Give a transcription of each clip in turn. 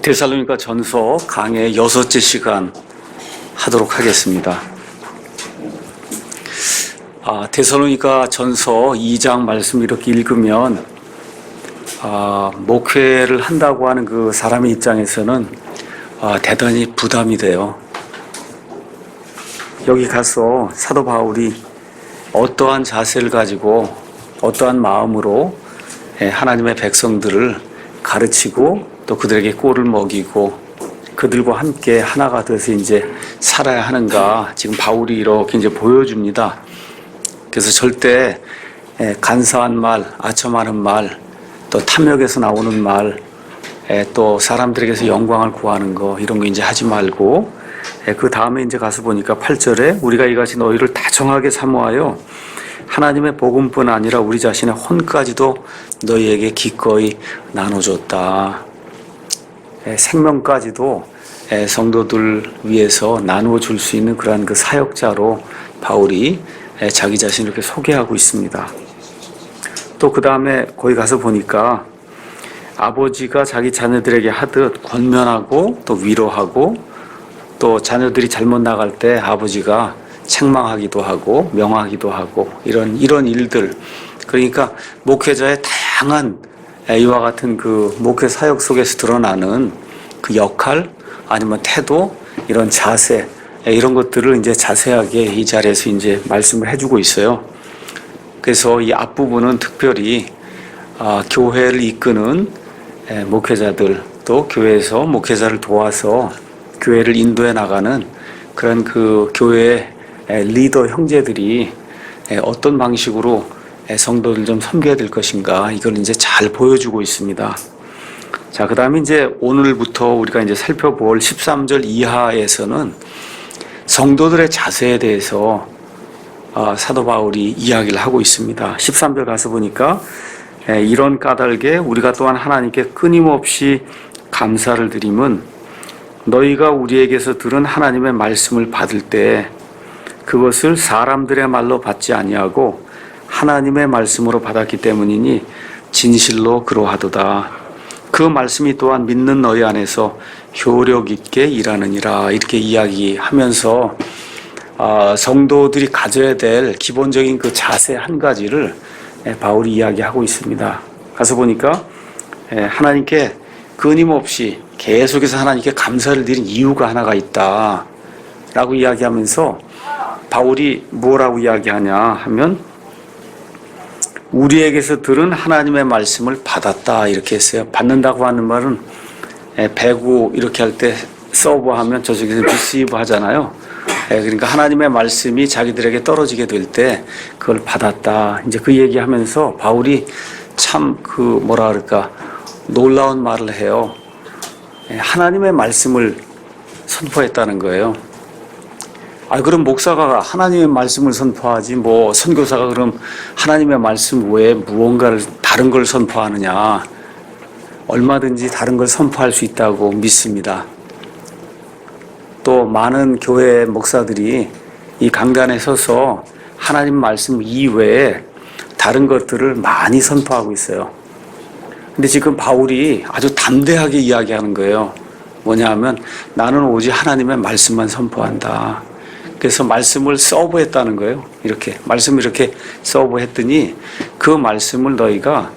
데살로니가 전서 강의 6째 시간 하도록 하겠습니다. 데살로니가 전서 2장 말씀 이렇게 읽으면 목회를 한다고 하는 그 사람의 입장에서는 대단히 부담이 돼요. 여기 가서 사도 바울이 어떠한 자세를 가지고 어떠한 마음으로 하나님의 백성들을 가르치고 또 그들에게 꼴을 먹이고 그들과 함께 하나가 돼서 이제 살아야 하는가 지금 바울이 이렇게 이제 보여줍니다. 그래서 절대 간사한 말, 아첨하는 말, 또 탐욕에서 나오는 말, 또 사람들에게서 영광을 구하는 거 이런 거 이제 하지 말고 그 다음에 이제 가서 보니까 8절에 우리가 이같이 너희를 다정하게 사모하여 하나님의 복음뿐 아니라 우리 자신의 혼까지도 너희에게 기꺼이 나눠줬다. 생명까지도 성도들 위해서 나누어 줄 수 있는 그러한 그 사역자로 바울이 자기 자신을 이렇게 소개하고 있습니다. 또 그 다음에 거기 가서 보니까 아버지가 자기 자녀들에게 하듯 권면하고 또 위로하고 또 자녀들이 잘못 나갈 때 아버지가 책망하기도 하고 명하기도 하고 이런 일들, 그러니까 목회자의 다양한 이와 같은 그 목회 사역 속에서 드러나는 그 역할 아니면 태도, 이런 자세, 이런 것들을 이제 자세하게 이 자리에서 이제 말씀을 해주고 있어요. 그래서 이 앞부분은 특별히 교회를 이끄는 목회자들, 또 교회에서 목회자를 도와서 교회를 인도해 나가는 그런 그 교회의 리더 형제들이 어떤 방식으로 성도들 좀 섬겨야 될 것인가, 이걸 이제 잘 보여주고 있습니다. 자, 그 다음에 이제 오늘부터 우리가 이제 살펴볼 13절 이하에서는 성도들의 자세에 대해서 사도 바울이 이야기를 하고 있습니다. 13절 가서 보니까 이런 까닭에 우리가 또한 하나님께 끊임없이 감사를 드림은 너희가 우리에게서 들은 하나님의 말씀을 받을 때 그것을 사람들의 말로 받지 아니하고 하나님의 말씀으로 받았기 때문이니 진실로 그러하도다. 그 말씀이 또한 믿는 너희 안에서 효력 있게 일하느니라. 이렇게 이야기하면서 성도들이 가져야 될 기본적인 그 자세 한 가지를 바울이 이야기하고 있습니다. 가서 보니까 하나님께 끊임없이 계속해서 하나님께 감사를 드린 이유가 하나가 있다 라고 이야기하면서 바울이 뭐라고 이야기하냐 하면 우리에게서 들은 하나님의 말씀을 받았다 이렇게 했어요. 받는다고 하는 말은 배구 이렇게 할 때 서브 하면 저쪽에서 리시브 하잖아요. 그러니까 하나님의 말씀이 자기들에게 떨어지게 될 때 그걸 받았다. 이제 그 얘기하면서 바울이 참 그 뭐라 그럴까 놀라운 말을 해요. 하나님의 말씀을 선포했다는 거예요. 그럼 목사가 하나님의 말씀을 선포하지 뭐 선교사가 그럼 하나님의 말씀 외에 무언가를 다른 걸 선포하느냐. 얼마든지 다른 걸 선포할 수 있다고 믿습니다. 또 많은 교회 목사들이 이 강단에 서서 하나님 말씀 이외에 다른 것들을 많이 선포하고 있어요. 근데 지금 바울이 아주 담대하게 이야기하는 거예요. 뭐냐 하면 나는 오직 하나님의 말씀만 선포한다. 그래서 말씀을 서브했다는 거예요. 이렇게 말씀을 이렇게 서브했더니 그 말씀을 너희가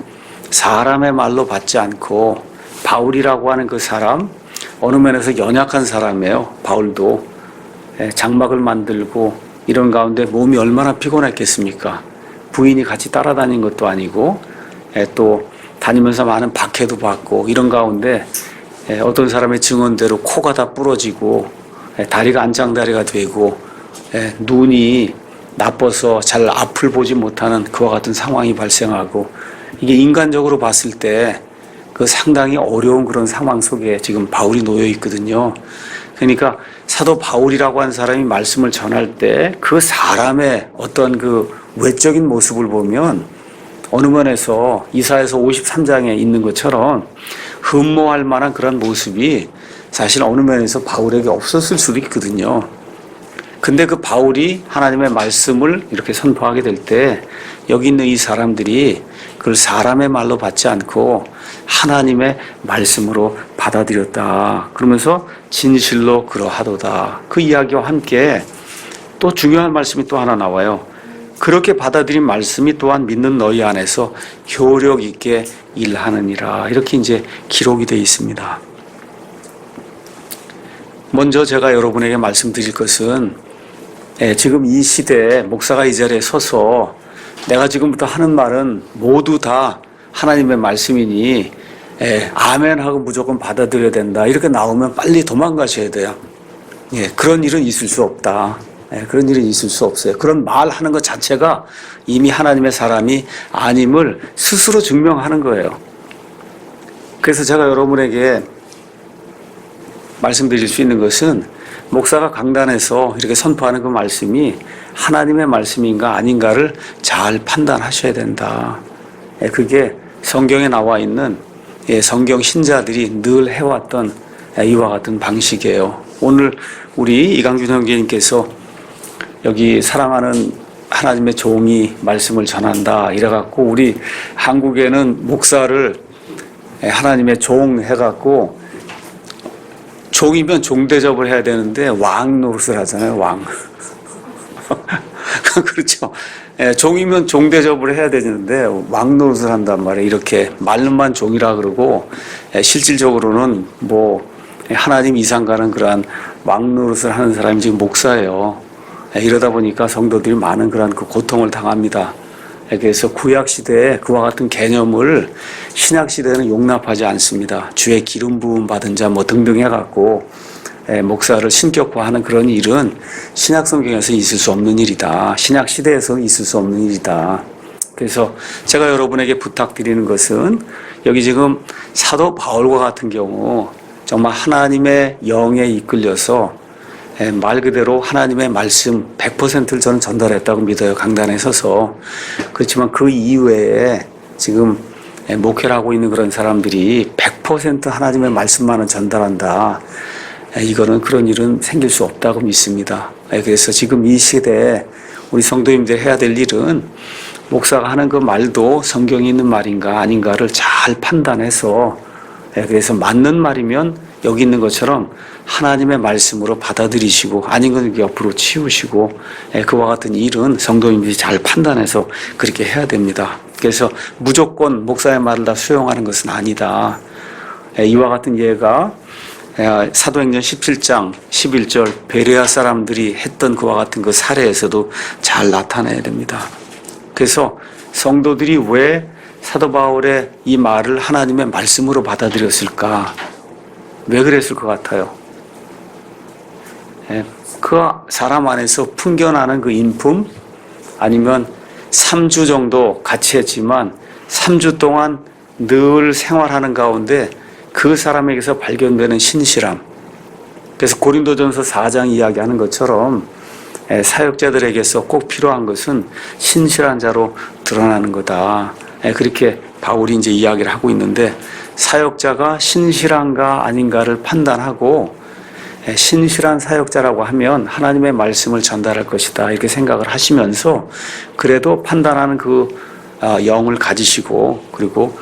사람의 말로 받지 않고 바울이라고 하는 그 사람 어느 면에서 연약한 사람이에요. 바울도 장막을 만들고 이런 가운데 몸이 얼마나 피곤했겠습니까? 부인이 같이 따라다닌 것도 아니고 또 다니면서 많은 박해도 받고 이런 가운데 어떤 사람의 증언대로 코가 다 부러지고 다리가 안장다리가 되고 눈이 나빠서 잘 앞을 보지 못하는 그와 같은 상황이 발생하고 이게 인간적으로 봤을 때 그 상당히 어려운 그런 상황 속에 지금 바울이 놓여 있거든요. 그러니까 사도 바울이라고 하는 사람이 말씀을 전할 때 그 사람의 어떤 그 외적인 모습을 보면 어느 면에서 이사야서 53장에 있는 것처럼 흠모할 만한 그런 모습이 사실 어느 면에서 바울에게 없었을 수도 있거든요. 근데 그 바울이 하나님의 말씀을 이렇게 선포하게 될 때 여기 있는 이 사람들이 그걸 사람의 말로 받지 않고 하나님의 말씀으로 받아들였다. 그러면서 진실로 그러하도다. 그 이야기와 함께 또 중요한 말씀이 또 하나 나와요. 그렇게 받아들인 말씀이 또한 믿는 너희 안에서 효력 있게 일하느니라. 이렇게 이제 기록이 되어 있습니다. 먼저 제가 여러분에게 말씀드릴 것은 지금 이 시대에 목사가 이 자리에 서서 내가 지금부터 하는 말은 모두 다 하나님의 말씀이니 아멘하고 무조건 받아들여야 된다. 이렇게 나오면 빨리 도망가셔야 돼요. 그런 일은 있을 수 없다. 그런 일은 있을 수 없어요. 그런 말하는 것 자체가 이미 하나님의 사람이 아님을 스스로 증명하는 거예요. 그래서 제가 여러분에게 말씀드릴 수 있는 것은 목사가 강단에서 이렇게 선포하는 그 말씀이 하나님의 말씀인가 아닌가를 잘 판단하셔야 된다. 그게 성경에 나와 있는 성경 신자들이 늘 해왔던 이와 같은 방식이에요. 오늘 우리 이강준 형제님께서 여기 사랑하는 하나님의 종이 말씀을 전한다 이래갖고 우리 한국에는 목사를 하나님의 종 해갖고 종이면 종 대접을 해야 되는데 왕 노릇을 하잖아요. 왕. 그렇죠. 종이면 종 대접을 해야 되는데 왕 노릇을 한단 말이에요. 이렇게 말로만 종이라 그러고 실질적으로는 뭐 하나님 이상 가는 그러한 왕 노릇을 하는 사람이 지금 목사예요. 이러다 보니까 성도들이 많은 그런 그 고통을 당합니다. 그래서 구약 시대에 그와 같은 개념을 신약 시대는 용납하지 않습니다. 주의 기름 부음 받은 자 뭐 등등 해갖고 목사를 신격화하는 그런 일은 신약 성경에서 있을 수 없는 일이다. 신약 시대에서 있을 수 없는 일이다. 그래서 제가 여러분에게 부탁드리는 것은 여기 지금 사도 바울과 같은 경우 정말 하나님의 영에 이끌려서 말 그대로 하나님의 말씀 100%를 저는 전달했다고 믿어요. 강단에 서서. 그렇지만 그 이외에 지금 목회를 하고 있는 그런 사람들이 100% 하나님의 말씀만은 전달한다. 이거는 그런 일은 생길 수 없다고 믿습니다. 그래서 지금 이 시대에 우리 성도님들이 해야 될 일은 목사가 하는 그 말도 성경에 있는 말인가 아닌가를 잘 판단해서 그래서 맞는 말이면 여기 있는 것처럼 하나님의 말씀으로 받아들이시고 아닌 건 옆으로 치우시고 그와 같은 일은 성도님들이 잘 판단해서 그렇게 해야 됩니다. 그래서 무조건 목사의 말을 다 수용하는 것은 아니다. 이와 같은 예가 사도행전 17장 11절 베레아 사람들이 했던 그와 같은 그 사례에서도 잘 나타나야 됩니다. 그래서 성도들이 왜 사도 바울의 이 말을 하나님의 말씀으로 받아들였을까? 왜 그랬을 것 같아요? 그 사람 안에서 풍겨나는 그 인품 아니면 3주 정도 같이 했지만 3주 동안 늘 생활하는 가운데 그 사람에게서 발견되는 신실함. 그래서 고린도전서 4장 이야기하는 것처럼 사역자들에게서 꼭 필요한 것은 신실한 자로 드러나는 거다. 그렇게 바울이 이제 이야기를 하고 있는데 사역자가 신실한가 아닌가를 판단하고 신실한 사역자라고 하면 하나님의 말씀을 전달할 것이다 이렇게 생각을 하시면서 그래도 판단하는 그 영을 가지시고 그리고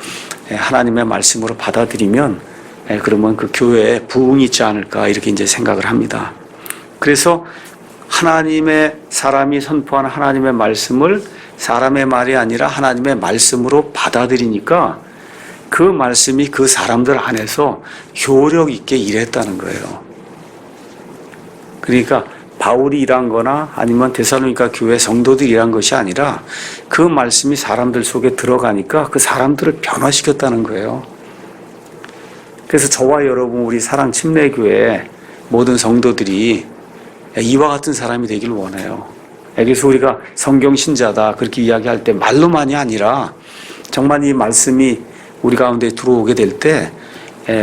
하나님의 말씀으로 받아들이면 그러면 그 교회에 부흥이 있지 않을까 이렇게 이제 생각을 합니다. 그래서 하나님의 사람이 선포하는 하나님의 말씀을 사람의 말이 아니라 하나님의 말씀으로 받아들이니까 그 말씀이 그 사람들 안에서 효력 있게 일했다는 거예요. 그러니까 바울이 일한 거나 아니면 데살로니가 교회 성도들이 일한 것이 아니라 그 말씀이 사람들 속에 들어가니까 그 사람들을 변화시켰다는 거예요. 그래서 저와 여러분 우리 사랑 침례교회 모든 성도들이 이와 같은 사람이 되길 원해요. 그래서 우리가 성경 신자다 그렇게 이야기할 때 말로만이 아니라 정말 이 말씀이 우리 가운데 들어오게 될 때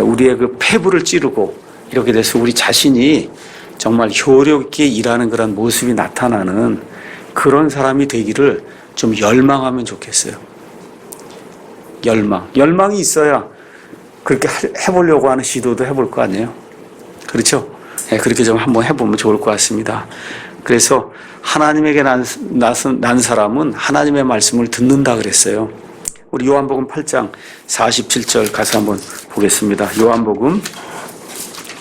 우리의 그 폐부를 찌르고 이렇게 돼서 우리 자신이 정말 효력 있게 일하는 그런 모습이 나타나는 그런 사람이 되기를 좀 열망하면 좋겠어요. 열망이 있어야 그렇게 해보려고 하는 시도도 해볼 거 아니에요. 그렇죠? 그렇게 좀 한번 해보면 좋을 것 같습니다. 그래서 하나님에게 난 사람은 하나님의 말씀을 듣는다 그랬어요. 우리 요한복음 8장 47절 가서 한번 보겠습니다. 요한복음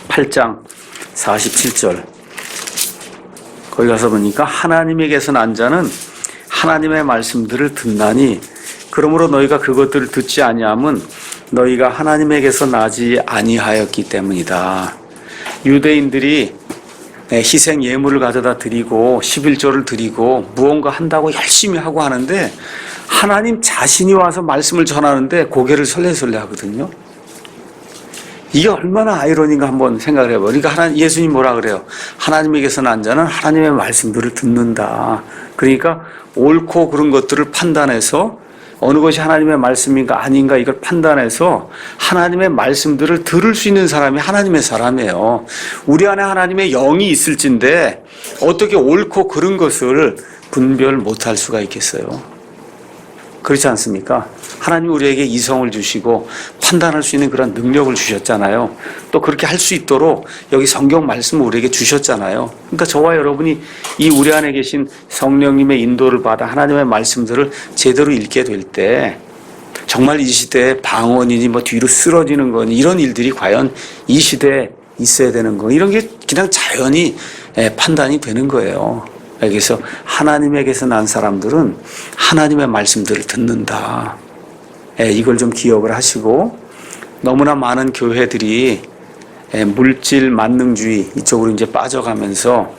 8장 47절. 거기 가서 보니까 하나님에게서 난 자는 하나님의 말씀들을 듣나니 그러므로 너희가 그것들을 듣지 아니함은 너희가 하나님에게서 나지 아니하였기 때문이다. 유대인들이 희생 예물을 가져다 드리고 11조를 드리고 무언가 한다고 열심히 하고 하는데 하나님 자신이 와서 말씀을 전하는데 고개를 설레설레 하거든요. 이게 얼마나 아이러니인가 한번 생각을 해봐요. 그러니까 예수님 뭐라 그래요? 하나님에게서 난 자는 하나님의 말씀들을 듣는다. 그러니까 옳고 그른 것들을 판단해서 어느 것이 하나님의 말씀인가 아닌가 이걸 판단해서 하나님의 말씀들을 들을 수 있는 사람이 하나님의 사람이에요. 우리 안에 하나님의 영이 있을진데 어떻게 옳고 그른 것을 분별 못할 수가 있겠어요? 그렇지 않습니까? 하나님이 우리에게 이성을 주시고 판단할 수 있는 그런 능력을 주셨잖아요. 또 그렇게 할 수 있도록 여기 성경 말씀을 우리에게 주셨잖아요. 그러니까 저와 여러분이 이 우리 안에 계신 성령님의 인도를 받아 하나님의 말씀들을 제대로 읽게 될 때 정말 이 시대에 방언이니 뭐 뒤로 쓰러지는 거니 이런 일들이 과연 이 시대에 있어야 되는 거 이런 게 그냥 자연히 판단이 되는 거예요. 여기서 하나님에게서 난 사람들은 하나님의 말씀들을 듣는다. 이걸 좀 기억을 하시고 너무나 많은 교회들이 물질 만능주의 이쪽으로 이제 빠져가면서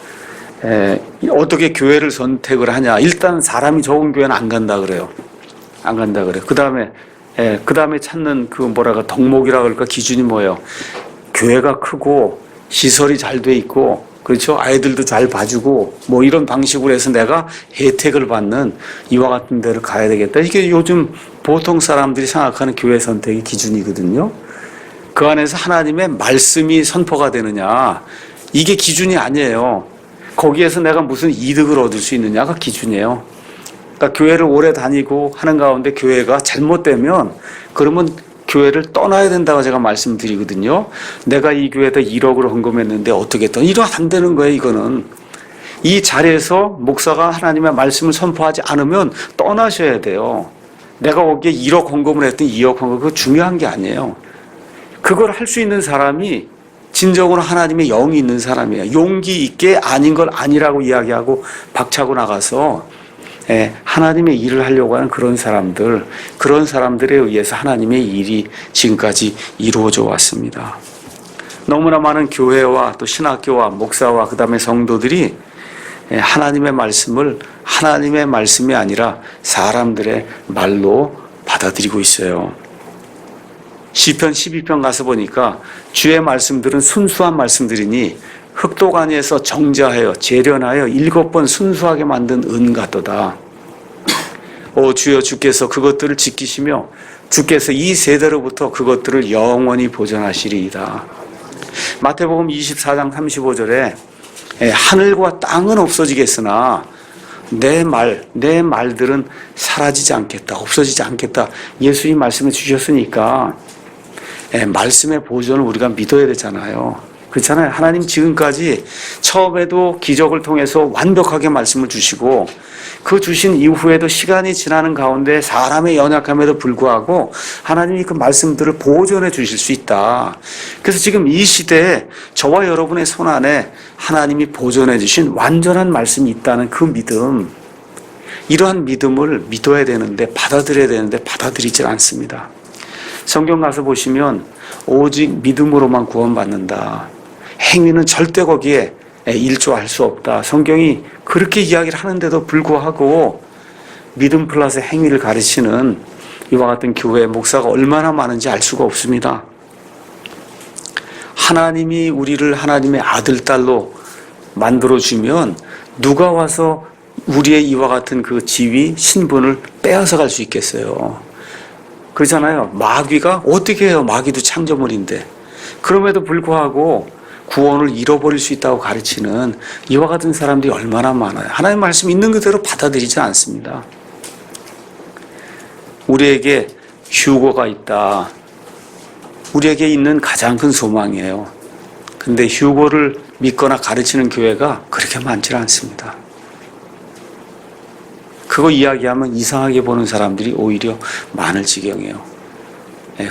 어떻게 교회를 선택을 하냐. 일단 사람이 적은 교회는 안 간다 그래요. 안 간다 그래요. 그 다음에 찾는 그 덕목이라 그럴까 기준이 뭐예요? 교회가 크고 시설이 잘 돼 있고 그렇죠? 아이들도 잘 봐주고 뭐 이런 방식으로 해서 내가 혜택을 받는 이와 같은 데를 가야 되겠다. 이게 요즘 보통 사람들이 생각하는 교회 선택의 기준이거든요. 그 안에서 하나님의 말씀이 선포가 되느냐 이게 기준이 아니에요. 거기에서 내가 무슨 이득을 얻을 수 있느냐가 기준이에요. 그러니까 교회를 오래 다니고 하는 가운데 교회가 잘못되면 그러면 교회를 떠나야 된다고 제가 말씀드리거든요. 내가 이 교회에다 1억을 헌금했는데 어떻게 또 이러면 안 되는 거예요. 이거는 이 자리에서 목사가 하나님의 말씀을 선포하지 않으면 떠나셔야 돼요. 내가 거기에 1억 헌금을 했든 2억 헌금 그거 중요한 게 아니에요. 그걸 할 수 있는 사람이 진정으로 하나님의 영이 있는 사람이에요. 용기 있게 아닌 걸 아니라고 이야기하고 박차고 나가서 하나님의 일을 하려고 하는 그런 사람들에 의해서 하나님의 일이 지금까지 이루어져 왔습니다. 너무나 많은 교회와 또 신학교와 목사와 그 다음에 성도들이 하나님의 말씀을 하나님의 말씀이 아니라 사람들의 말로 받아들이고 있어요. 시편 12편 가서 보니까 주의 말씀들은 순수한 말씀들이니 흑도가니에서 정자하여 재련하여 7번 순수하게 만든 은 같도다. 오 주여 주께서 그것들을 지키시며 주께서 이 세대로부터 그것들을 영원히 보존하시리이다. 마태복음 24장 35절에 하늘과 땅은 없어지겠으나 내 말들은 사라지지 않겠다. 없어지지 않겠다. 예수님 말씀을 주셨으니까 말씀의 보존을 우리가 믿어야 되잖아요. 그렇잖아요. 하나님 지금까지 처음에도 기적을 통해서 완벽하게 말씀을 주시고 그 주신 이후에도 시간이 지나는 가운데 사람의 연약함에도 불구하고 하나님이 그 말씀들을 보존해 주실 수 있다. 그래서 지금 이 시대에 저와 여러분의 손 안에 하나님이 보존해 주신 완전한 말씀이 있다는 그 믿음, 이러한 믿음을 믿어야 되는데 받아들여야 되는데 받아들이질 않습니다. 성경 가서 보시면 오직 믿음으로만 구원받는다. 행위는 절대 거기에 일조할 수 없다. 성경이 그렇게 이야기를 하는데도 불구하고 믿음 플러스 행위를 가르치는 이와 같은 교회 목사가 얼마나 많은지 알 수가 없습니다. 하나님이 우리를 하나님의 아들, 딸로 만들어주면 누가 와서 우리의 이와 같은 그 지위, 신분을 빼앗아 갈 수 있겠어요. 그렇잖아요. 마귀가 어떻게 해요? 마귀도 창조물인데. 그럼에도 불구하고 구원을 잃어버릴 수 있다고 가르치는 이와 같은 사람들이 얼마나 많아요. 하나님의 말씀 있는 그대로 받아들이지 않습니다. 우리에게 휴거가 있다. 우리에게 있는 가장 큰 소망이에요. 근데 휴거를 믿거나 가르치는 교회가 그렇게 많지 않습니다. 그거 이야기하면 이상하게 보는 사람들이 오히려 많을 지경이에요.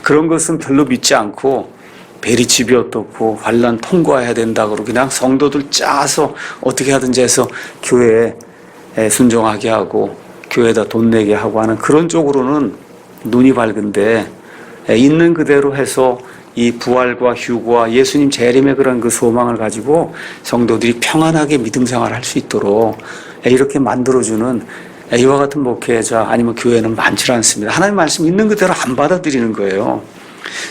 그런 것은 별로 믿지 않고 베리 집이 어떻고 환난 통과해야 된다고 그냥 성도들 짜서 어떻게 하든지 해서 교회에 순종하게 하고 교회에다 돈 내게 하고 하는 그런 쪽으로는 눈이 밝은데, 있는 그대로 해서 이 부활과 휴거와 예수님 재림의 그런 그 소망을 가지고 성도들이 평안하게 믿음 생활을 할 수 있도록 이렇게 만들어주는 이와 같은 목회자 아니면 교회는 많지 않습니다. 하나님 말씀 있는 그대로 안 받아들이는 거예요.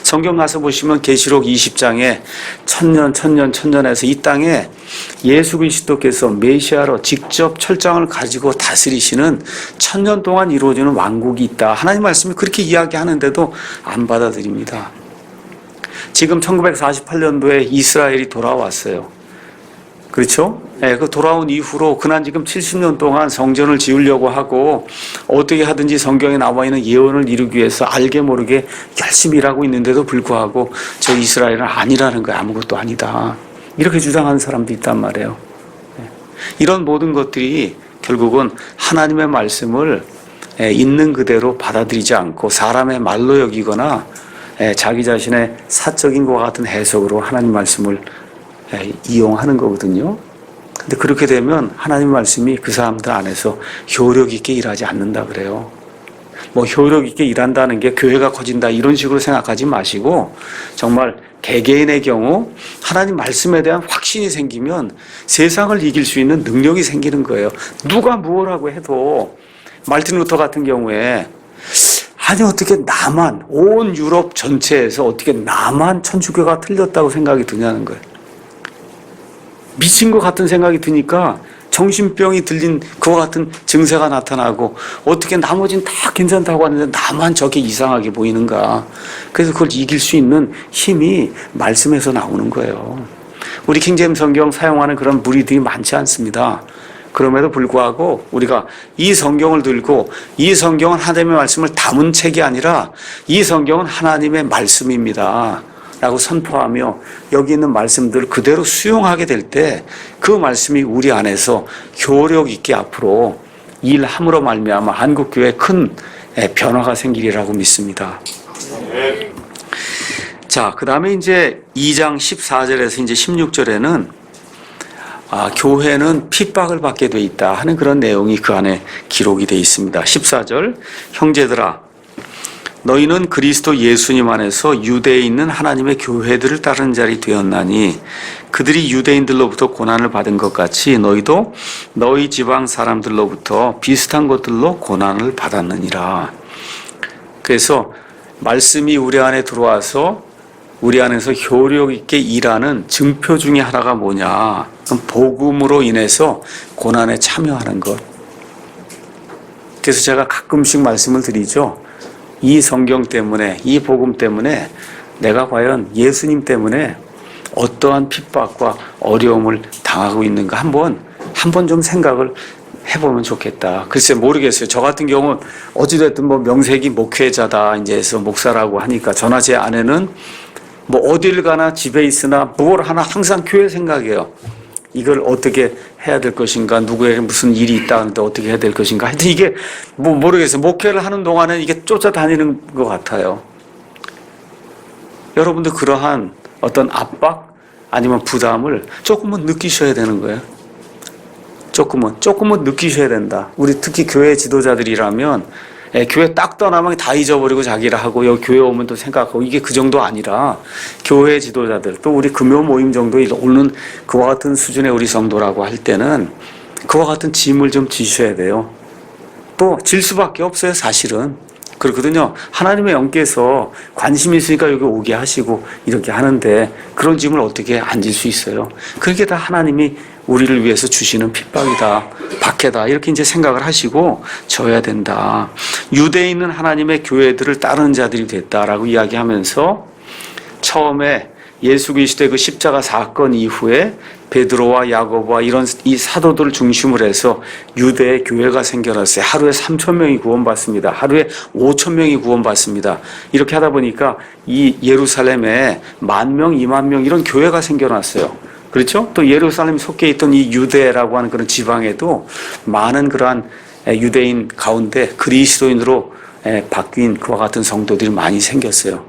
성경 가서 보시면 계시록 20장에 천년에서 이 땅에 예수 그리스도께서 메시아로 직접 철장을 가지고 다스리시는 1000년 동안 이루어지는 왕국이 있다. 하나님 말씀이 그렇게 이야기하는데도 안 받아들입니다. 지금 1948년도에 이스라엘이 돌아왔어요. 그렇죠? 그 돌아온 이후로 그난 지금 70년 동안 성전을 지으려고 하고 어떻게 하든지 성경에 나와 있는 예언을 이루기 위해서 알게 모르게 열심히 일하고 있는데도 불구하고 저 이스라엘은 아니라는 거야. 아무것도 아니다. 이렇게 주장하는 사람도 있단 말이에요. 이런 모든 것들이 결국은 하나님의 말씀을 있는 그대로 받아들이지 않고 사람의 말로 여기거나 자기 자신의 사적인 것과 같은 해석으로 하나님 말씀을 이용하는 거거든요. 근데 그렇게 되면 하나님 말씀이 그 사람들 안에서 효력 있게 일하지 않는다 그래요. 뭐 효력 있게 일한다는 게 교회가 커진다 이런 식으로 생각하지 마시고 정말 개개인의 경우 하나님 말씀에 대한 확신이 생기면 세상을 이길 수 있는 능력이 생기는 거예요. 누가 무엇라고 해도 말틴 루터 같은 경우에 아니 어떻게 나만 온 유럽 전체에서 어떻게 나만 천주교가 틀렸다고 생각이 드냐는 거예요. 미친 것 같은 생각이 드니까 정신병이 들린 그와 같은 증세가 나타나고 어떻게 나머지는 다 괜찮다고 하는데 나만 저게 이상하게 보이는가. 그래서 그걸 이길 수 있는 힘이 말씀에서 나오는 거예요. 우리 킹제임스 성경 사용하는 그런 무리들이 많지 않습니다. 그럼에도 불구하고 우리가 이 성경을 들고 이 성경은 하나님의 말씀을 담은 책이 아니라 이 성경은 하나님의 말씀입니다 라고 선포하며 여기 있는 말씀들을 그대로 수용하게 될 때 그 말씀이 우리 안에서 효력 있게 앞으로 일함으로 말미암아 한국교회에 큰 변화가 생기리라고 믿습니다. 자, 그 다음에 이제 2장 14절에서 이제 16절에는 교회는 핍박을 받게 돼 있다 하는 그런 내용이 그 안에 기록이 돼 있습니다. 14절, 형제들아 너희는 그리스도 예수님 안에서 유대에 있는 하나님의 교회들을 따르는 자리 되었나니 그들이 유대인들로부터 고난을 받은 것 같이 너희도 너희 지방 사람들로부터 비슷한 것들로 고난을 받았느니라. 그래서 말씀이 우리 안에 들어와서 우리 안에서 효력 있게 일하는 증표 중에 하나가 뭐냐? 그럼 복음으로 인해서 고난에 참여하는 것. 그래서 제가 가끔씩 말씀을 드리죠. 이 성경 때문에, 이 복음 때문에 내가 과연 예수님 때문에 어떠한 핍박과 어려움을 당하고 있는가 한번 좀 생각을 해보면 좋겠다. 글쎄 모르겠어요. 저 같은 경우는 어찌됐든 뭐 명색이 목회자다 이제 해서 목사라고 하니까 저나 제 아내는 뭐 어딜 가나 집에 있으나 뭘 하나 항상 교회 생각해요. 이걸 어떻게 해야 될 것인가, 누구에게 무슨 일이 있다 하는데 어떻게 해야 될 것인가. 하여튼 이게 뭐 모르겠어요. 목회를 하는 동안은 이게 쫓아다니는 것 같아요. 여러분도 그러한 어떤 압박 아니면 부담을 조금은 느끼셔야 되는 거예요. 조금은 느끼셔야 된다. 우리 특히 교회 지도자들이라면 교회 딱 떠나면 다 잊어버리고 자기를 하고 여기 교회 오면 또 생각하고 이게 그 정도 아니라 교회 지도자들 또 우리 금요 모임 정도에 오는 그와 같은 수준의 우리 성도라고 할 때는 그와 같은 짐을 좀 지셔야 돼요. 또 질 수밖에 없어요. 사실은 그렇거든요. 하나님의 영께서 관심이 있으니까 여기 오게 하시고 이렇게 하는데 그런 짐을 어떻게 안 질 수 있어요. 그렇게 다 하나님이 우리를 위해서 주시는 핍박이다, 박해다 이렇게 이제 생각을 하시고 져야 된다. 유대에 있는 하나님의 교회들을 따르는 자들이 됐다라고 이야기하면서 처음에 예수 그리스도의 그 십자가 사건 이후에 베드로와 야고보와 이런 이 사도들을 중심으로 해서 유대의 교회가 생겨났어요. 하루에 3,000명이 구원받습니다. 하루에 5,000명이 구원받습니다. 이렇게 하다 보니까 이 예루살렘에 10,000명, 20,000명 이런 교회가 생겨났어요. 그렇죠? 또 예루살렘 속해 있던 이 유대라고 하는 그런 지방에도 많은 그러한 유대인 가운데 그리스도인으로 바뀐 그와 같은 성도들이 많이 생겼어요.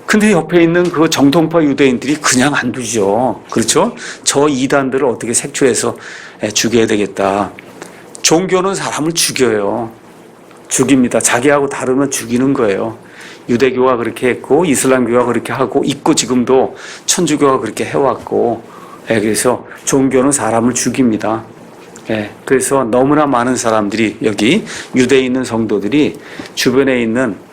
근데 옆에 있는 그 정통파 유대인들이 그냥 안 두죠. 그렇죠? 저 이단들을 어떻게 색출해서 죽여야 되겠다. 종교는 사람을 죽여요. 죽입니다. 자기하고 다르면 죽이는 거예요. 유대교가 그렇게 했고 이슬람교가 그렇게 하고 있고 지금도 천주교가 그렇게 해왔고 그래서 종교는 사람을 죽입니다. 그래서 너무나 많은 사람들이 여기 유대에 있는 성도들이 주변에 있는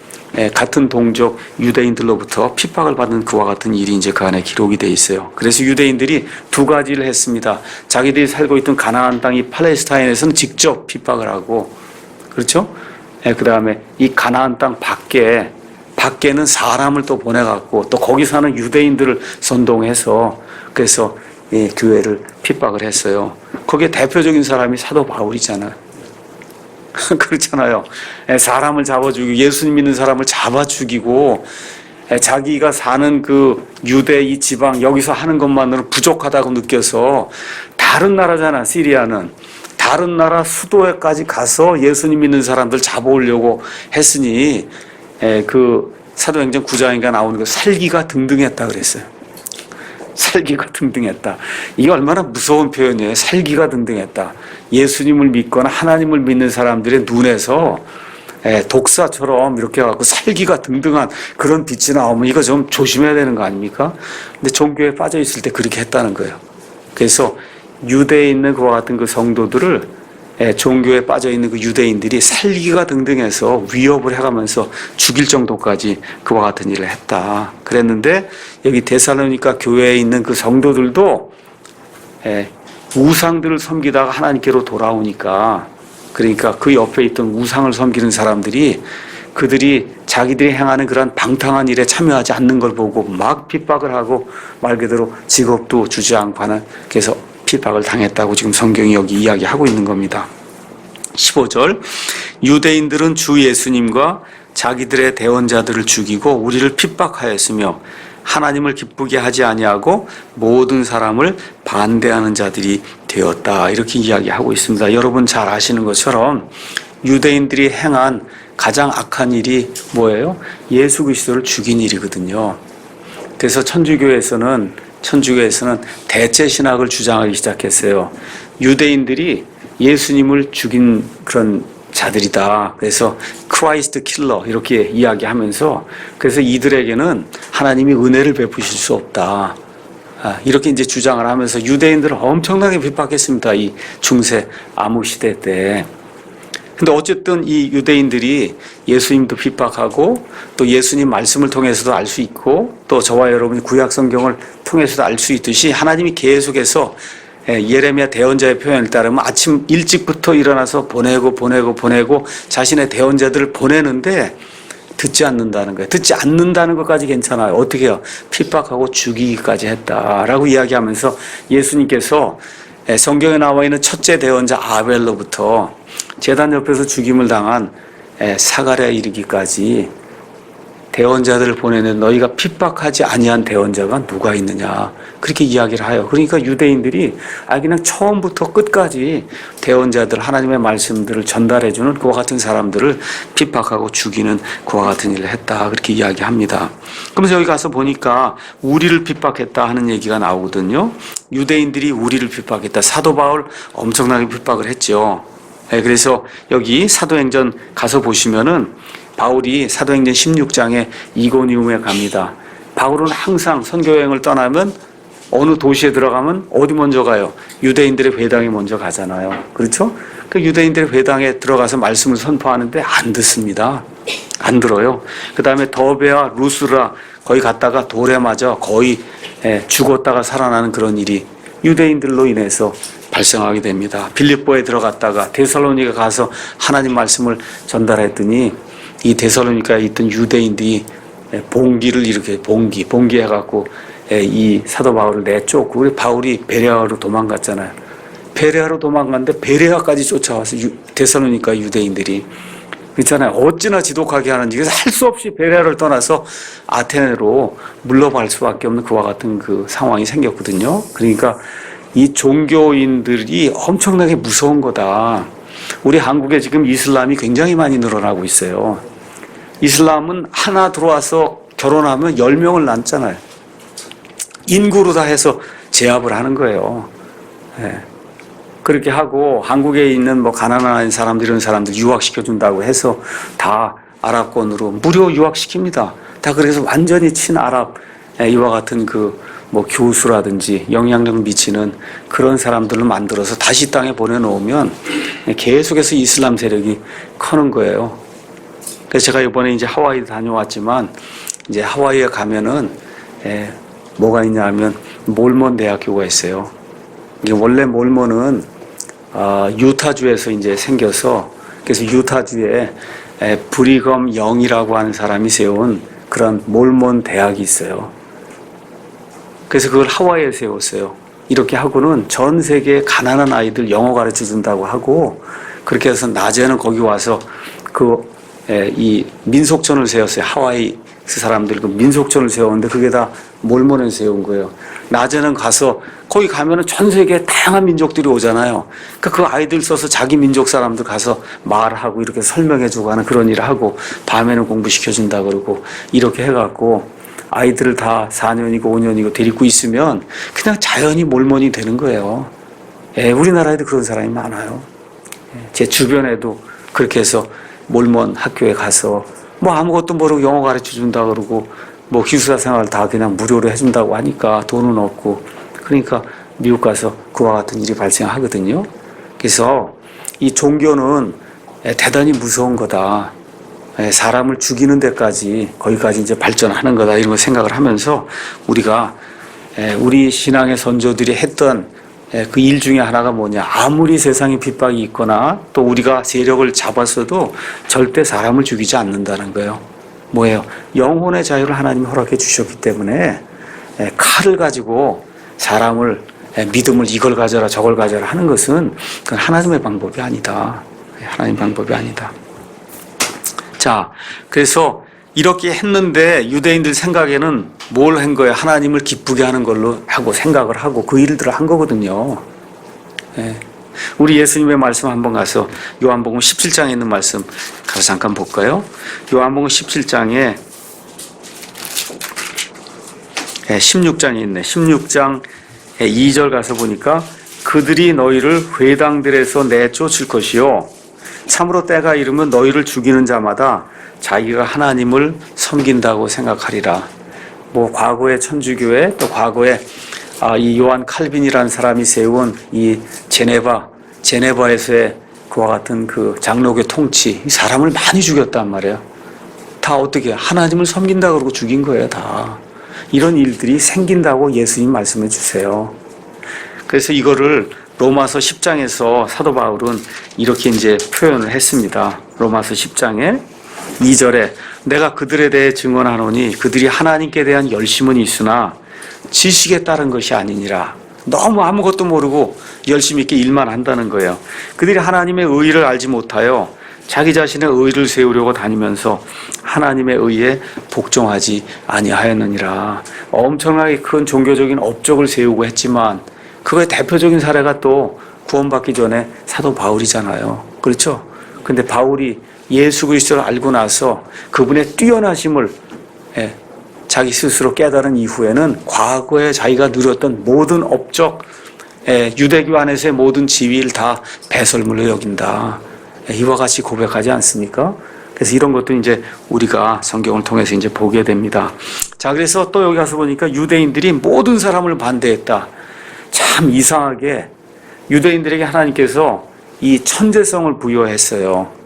같은 동족 유대인들로부터 핍박을 받는 그와 같은 일이 이제 그 안에 기록이 돼 있어요. 그래서 유대인들이 두 가지를 했습니다. 자기들이 살고 있던 가나안 땅이 팔레스타인에서는 직접 핍박을 하고, 그렇죠? 그 다음에 이 가나안 땅 밖에는 사람을 또 보내갖고 또 거기 사는 유대인들을 선동해서 그래서 이 교회를 핍박을 했어요. 거기에 대표적인 사람이 사도 바울이잖아요. 그렇잖아요. 사람을 잡아 죽이고 예수님 믿는 사람을 잡아 죽이고 자기가 사는 그 유대 이 지방 여기서 하는 것만으로 부족하다고 느껴서 다른 나라잖아. 시리아는 다른 나라 수도에까지 가서 예수님 믿는 사람들 잡아오려고 했으니 그 사도행전 9장인가 나오는 거 살기가 등등했다 그랬어요. 살기가 등등했다. 이게 얼마나 무서운 표현이에요. 살기가 등등했다. 예수님을 믿거나 하나님을 믿는 사람들의 눈에서 독사처럼 이렇게 해갖고 살기가 등등한 그런 빛이 나오면 이거 좀 조심해야 되는 거 아닙니까? 근데 종교에 빠져 있을 때 그렇게 했다는 거예요. 그래서 유대에 있는 그와 같은 그 성도들을 종교에 빠져 있는 그 유대인들이 살기가 등등해서 위협을 해가면서 죽일 정도까지 그와 같은 일을 했다. 그랬는데 여기 데살로니가 교회에 있는 그 성도들도 우상들을 섬기다가 하나님께로 돌아오니까 그러니까 그 옆에 있던 우상을 섬기는 사람들이 그들이 자기들이 행하는 그런 방탕한 일에 참여하지 않는 걸 보고 막 핍박을 하고 말 그대로 직업도 주지 않고 하는 그래서 핍박을 당했다고 지금 성경이 여기 이야기하고 있는 겁니다. 15절 유대인들은 주 예수님과 자기들의 대언자들을 죽이고 우리를 핍박하였으며 하나님을 기쁘게 하지 아니하고 모든 사람을 반대하는 자들이 되었다. 이렇게 이야기하고 있습니다. 여러분 잘 아시는 것처럼 유대인들이 행한 가장 악한 일이 뭐예요? 예수 그리스도를 죽인 일이거든요. 그래서 천주교에서는 대체 신학을 주장하기 시작했어요. 유대인들이 예수님을 죽인 그런 자들이다. 그래서 크라이스트 킬러 이렇게 이야기하면서 그래서 이들에게는 하나님이 은혜를 베푸실 수 없다. 이렇게 이제 주장을 하면서 유대인들을 엄청나게 핍박했습니다. 이 중세 암흑 시대 때. 근데 어쨌든 이 유대인들이 예수님도 핍박하고 또 예수님 말씀을 통해서도 알 수 있고 또 저와 여러분이 구약 성경을 통해서도 알 수 있듯이 하나님이 계속해서 예레미야 대언자의 표현을 따르면 아침 일찍부터 일어나서 보내고 자신의 대언자들을 보내는데 듣지 않는다는 거예요. 듣지 않는다는 것까지 괜찮아요. 어떻게 해요? 핍박하고 죽이기까지 했다라고 이야기하면서 예수님께서 성경에 나와 있는 첫째 대언자 아벨로부터 제단 옆에서 죽임을 당한 사가랴에 이르기까지 대언자들을 보내는 너희가 핍박하지 아니한 대언자가 누가 있느냐 그렇게 이야기를 해요. 그러니까 유대인들이 그냥 처음부터 끝까지 대언자들 하나님의 말씀들을 전달해주는 그와 같은 사람들을 핍박하고 죽이는 그와 같은 일을 했다 그렇게 이야기합니다. 그러면서 여기 가서 보니까 우리를 핍박했다 하는 얘기가 나오거든요. 유대인들이 우리를 핍박했다. 사도 바울 엄청나게 핍박을 했죠. 그래서 여기 사도행전 가서 보시면은 바울이 사도행전 16장에 이고니움에 갑니다. 바울은 항상 선교여행을 떠나면 어느 도시에 들어가면 어디 먼저 가요? 유대인들의 회당에 먼저 가잖아요. 그렇죠? 그 유대인들의 회당에 들어가서 말씀을 선포하는데 안 듣습니다. 안 들어요. 그 다음에 더베와 루스라 거기 갔다가 돌에 맞아 거의 죽었다가 살아나는 그런 일이 유대인들로 인해서 발생하게 됩니다. 빌립보에 들어갔다가 데살로니가 가서 하나님 말씀을 전달했더니 이 데살로니가에 있던 유대인들이 봉기를 이렇게 봉기해갖고 이 사도 바울을 내쫓고 우리 바울이 베레아로 도망갔잖아요. 베레아로 도망갔는데 베레아까지 쫓아와서 데살로니가 유대인들이 그렇잖아요. 어찌나 지독하게 하는지. 그래서 할 수 없이 베레아를 떠나서 아테네로 물러갈 수밖에 없는 그와 같은 그 상황이 생겼거든요. 그러니까 이 종교인들이 엄청나게 무서운 거다. 우리 한국에 지금 이슬람이 굉장히 많이 늘어나고 있어요. 이슬람은 하나 들어와서 결혼하면 10명을 낳잖아요. 인구로 다 해서 제압을 하는 거예요. 예. 그렇게 하고 한국에 있는 뭐 가난한 사람들 이런 사람들 유학시켜준다고 해서 다 아랍권으로 무료 유학시킵니다. 다 그래서 완전히 친아랍 이와 같은 그 뭐 교수라든지 영향력을 미치는 그런 사람들을 만들어서 다시 땅에 보내놓으면 계속해서 이슬람 세력이 커는 거예요. 그래서 제가 이번에 이제 하와이 다녀왔지만 이제 하와이에 가면은 뭐가 있냐면 몰몬 대학교가 있어요. 이게 원래 몰몬은 유타주에서 이제 생겨서 그래서 유타주에 브리검 영이라고 하는 사람이 세운 그런 몰몬 대학이 있어요. 그래서 그걸 하와이에 세웠어요. 이렇게 하고는 전 세계 가난한 아이들 영어 가르쳐 준다고 하고 그렇게 해서 낮에는 거기 와서 이 민속촌을 세웠어요. 하와이 사람들 그 민속촌을 세웠는데 그게 다 몰몬에 세운 거예요. 낮에는 가서 거기 가면은 전 세계 다양한 민족들이 오잖아요. 그러니까 그 아이들 써서 자기 민족 사람들 가서 말하고 이렇게 설명해주고 하는 그런 일을 하고 밤에는 공부시켜준다 그러고 이렇게 해갖고 아이들을 다 4년이고 5년이고 데리고 있으면 그냥 자연히 몰몬이 되는 거예요. 우리나라에도 그런 사람이 많아요. 제 주변에도 그렇게 해서 몰몬 학교에 가서 뭐 아무것도 모르고 영어 가르쳐 준다 그러고 뭐 기숙사 생활 다 그냥 무료로 해준다고 하니까 돈은 없고 그러니까 미국 가서 그와 같은 일이 발생하거든요. 그래서 이 종교는 대단히 무서운 거다. 사람을 죽이는 데까지 거기까지 이제 발전하는 거다 이런 거 생각을 하면서 우리가 우리 신앙의 선조들이 했던 그 일 중에 하나가 뭐냐 아무리 세상에 핍박이 있거나 또 우리가 세력을 잡았어도 절대 사람을 죽이지 않는다는 거예요. 뭐예요? 영혼의 자유를 하나님이 허락해 주셨기 때문에 칼을 가지고 사람을 믿음을 이걸 가져라 저걸 가져라 하는 것은 그건 하나님의 방법이 아니다. 하나님 방법이 아니다. 자, 그래서 이렇게 했는데 유대인들 생각에는 뭘 한 거예요? 하나님을 기쁘게 하는 걸로 하고 생각을 하고 그 일들을 한 거거든요. 우리 예수님의 말씀 한번 가서 요한복음 17장에 있는 말씀 가서 잠깐 볼까요? 요한복음 17장에 16장에 있네. 16장 2절 가서 보니까 그들이 너희를 회당들에서 내쫓을 것이요 참으로 때가 이르면 너희를 죽이는 자마다 자기가 하나님을 섬긴다고 생각하리라. 뭐 과거의 천주교회 또 과거에 이 요한 칼빈이라는 사람이 세운 이 제네바에서의 그와 같은 그 장로교 통치 이 사람을 많이 죽였단 말이에요. 다 어떻게 하나님을 섬긴다 그러고 죽인 거예요. 다 이런 일들이 생긴다고 예수님 말씀해 주세요. 그래서 이거를 로마서 10장에서 사도 바울은 이렇게 이제 표현을 했습니다. 로마서 10장에 2절에 내가 그들에 대해 증언하노니 그들이 하나님께 대한 열심은 있으나 지식에 따른 것이 아니니라. 너무 아무것도 모르고 열심 있게 일만 한다는 거예요. 그들이 하나님의 의의를 알지 못하여 자기 자신의 의의를 세우려고 다니면서 하나님의 의의에 복종하지 아니하였느니라. 엄청나게 큰 종교적인 업적을 세우고 했지만 그거의 대표적인 사례가 또 구원받기 전에 사도 바울이잖아요. 그렇죠? 근데 바울이 예수 그리스도를 알고 나서 그분의 뛰어나심을 자기 스스로 깨달은 이후에는 과거에 자기가 누렸던 모든 업적, 유대교 안에서의 모든 지위를 다 배설물로 여긴다. 이와 같이 고백하지 않습니까? 그래서 이런 것도 이제 우리가 성경을 통해서 이제 보게 됩니다. 자, 그래서 또 여기 가서 보니까 유대인들이 모든 사람을 반대했다. 참 이상하게 유대인들에게 하나님께서 이 천재성을 부여했어요.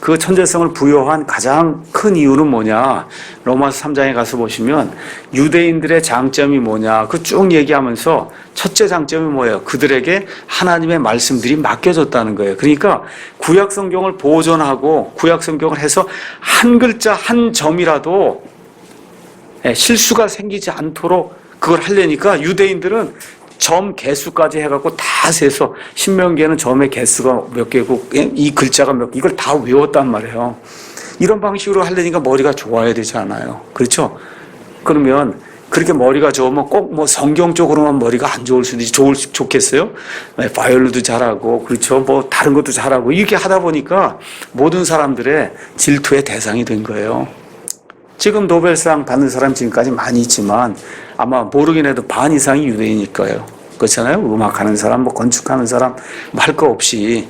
그 천재성을 부여한 가장 큰 이유는 뭐냐? 로마서 3장에 가서 보시면 유대인들의 장점이 뭐냐? 그 쭉 얘기하면서 첫째 장점이 뭐예요? 그들에게 하나님의 말씀들이 맡겨졌다는 거예요. 그러니까 구약 성경을 보존하고 구약 성경을 해서 한 글자 한 점이라도 실수가 생기지 않도록 그걸 하려니까 유대인들은 점 개수까지 해갖고 다 세서 신명기에는 점의 개수가 몇 개고 이 글자가 몇 개 이걸 다 외웠단 말이에요. 이런 방식으로 하려니까 머리가 좋아야 되지 않아요. 그렇죠? 그러면 그렇게 머리가 좋으면 꼭 뭐 성경 쪽으로만 머리가 안 좋을 수도 좋겠어요? 바이올린도 잘하고, 그렇죠. 뭐 다른 것도 잘하고, 이렇게 하다 보니까 모든 사람들의 질투의 대상이 된 거예요. 지금 노벨상 받는 사람 지금까지 많이 있지만 아마 모르긴 해도 반 이상이 유대인일 거예요. 그렇잖아요. 음악하는 사람, 뭐 건축하는 사람, 뭐 할 거 없이.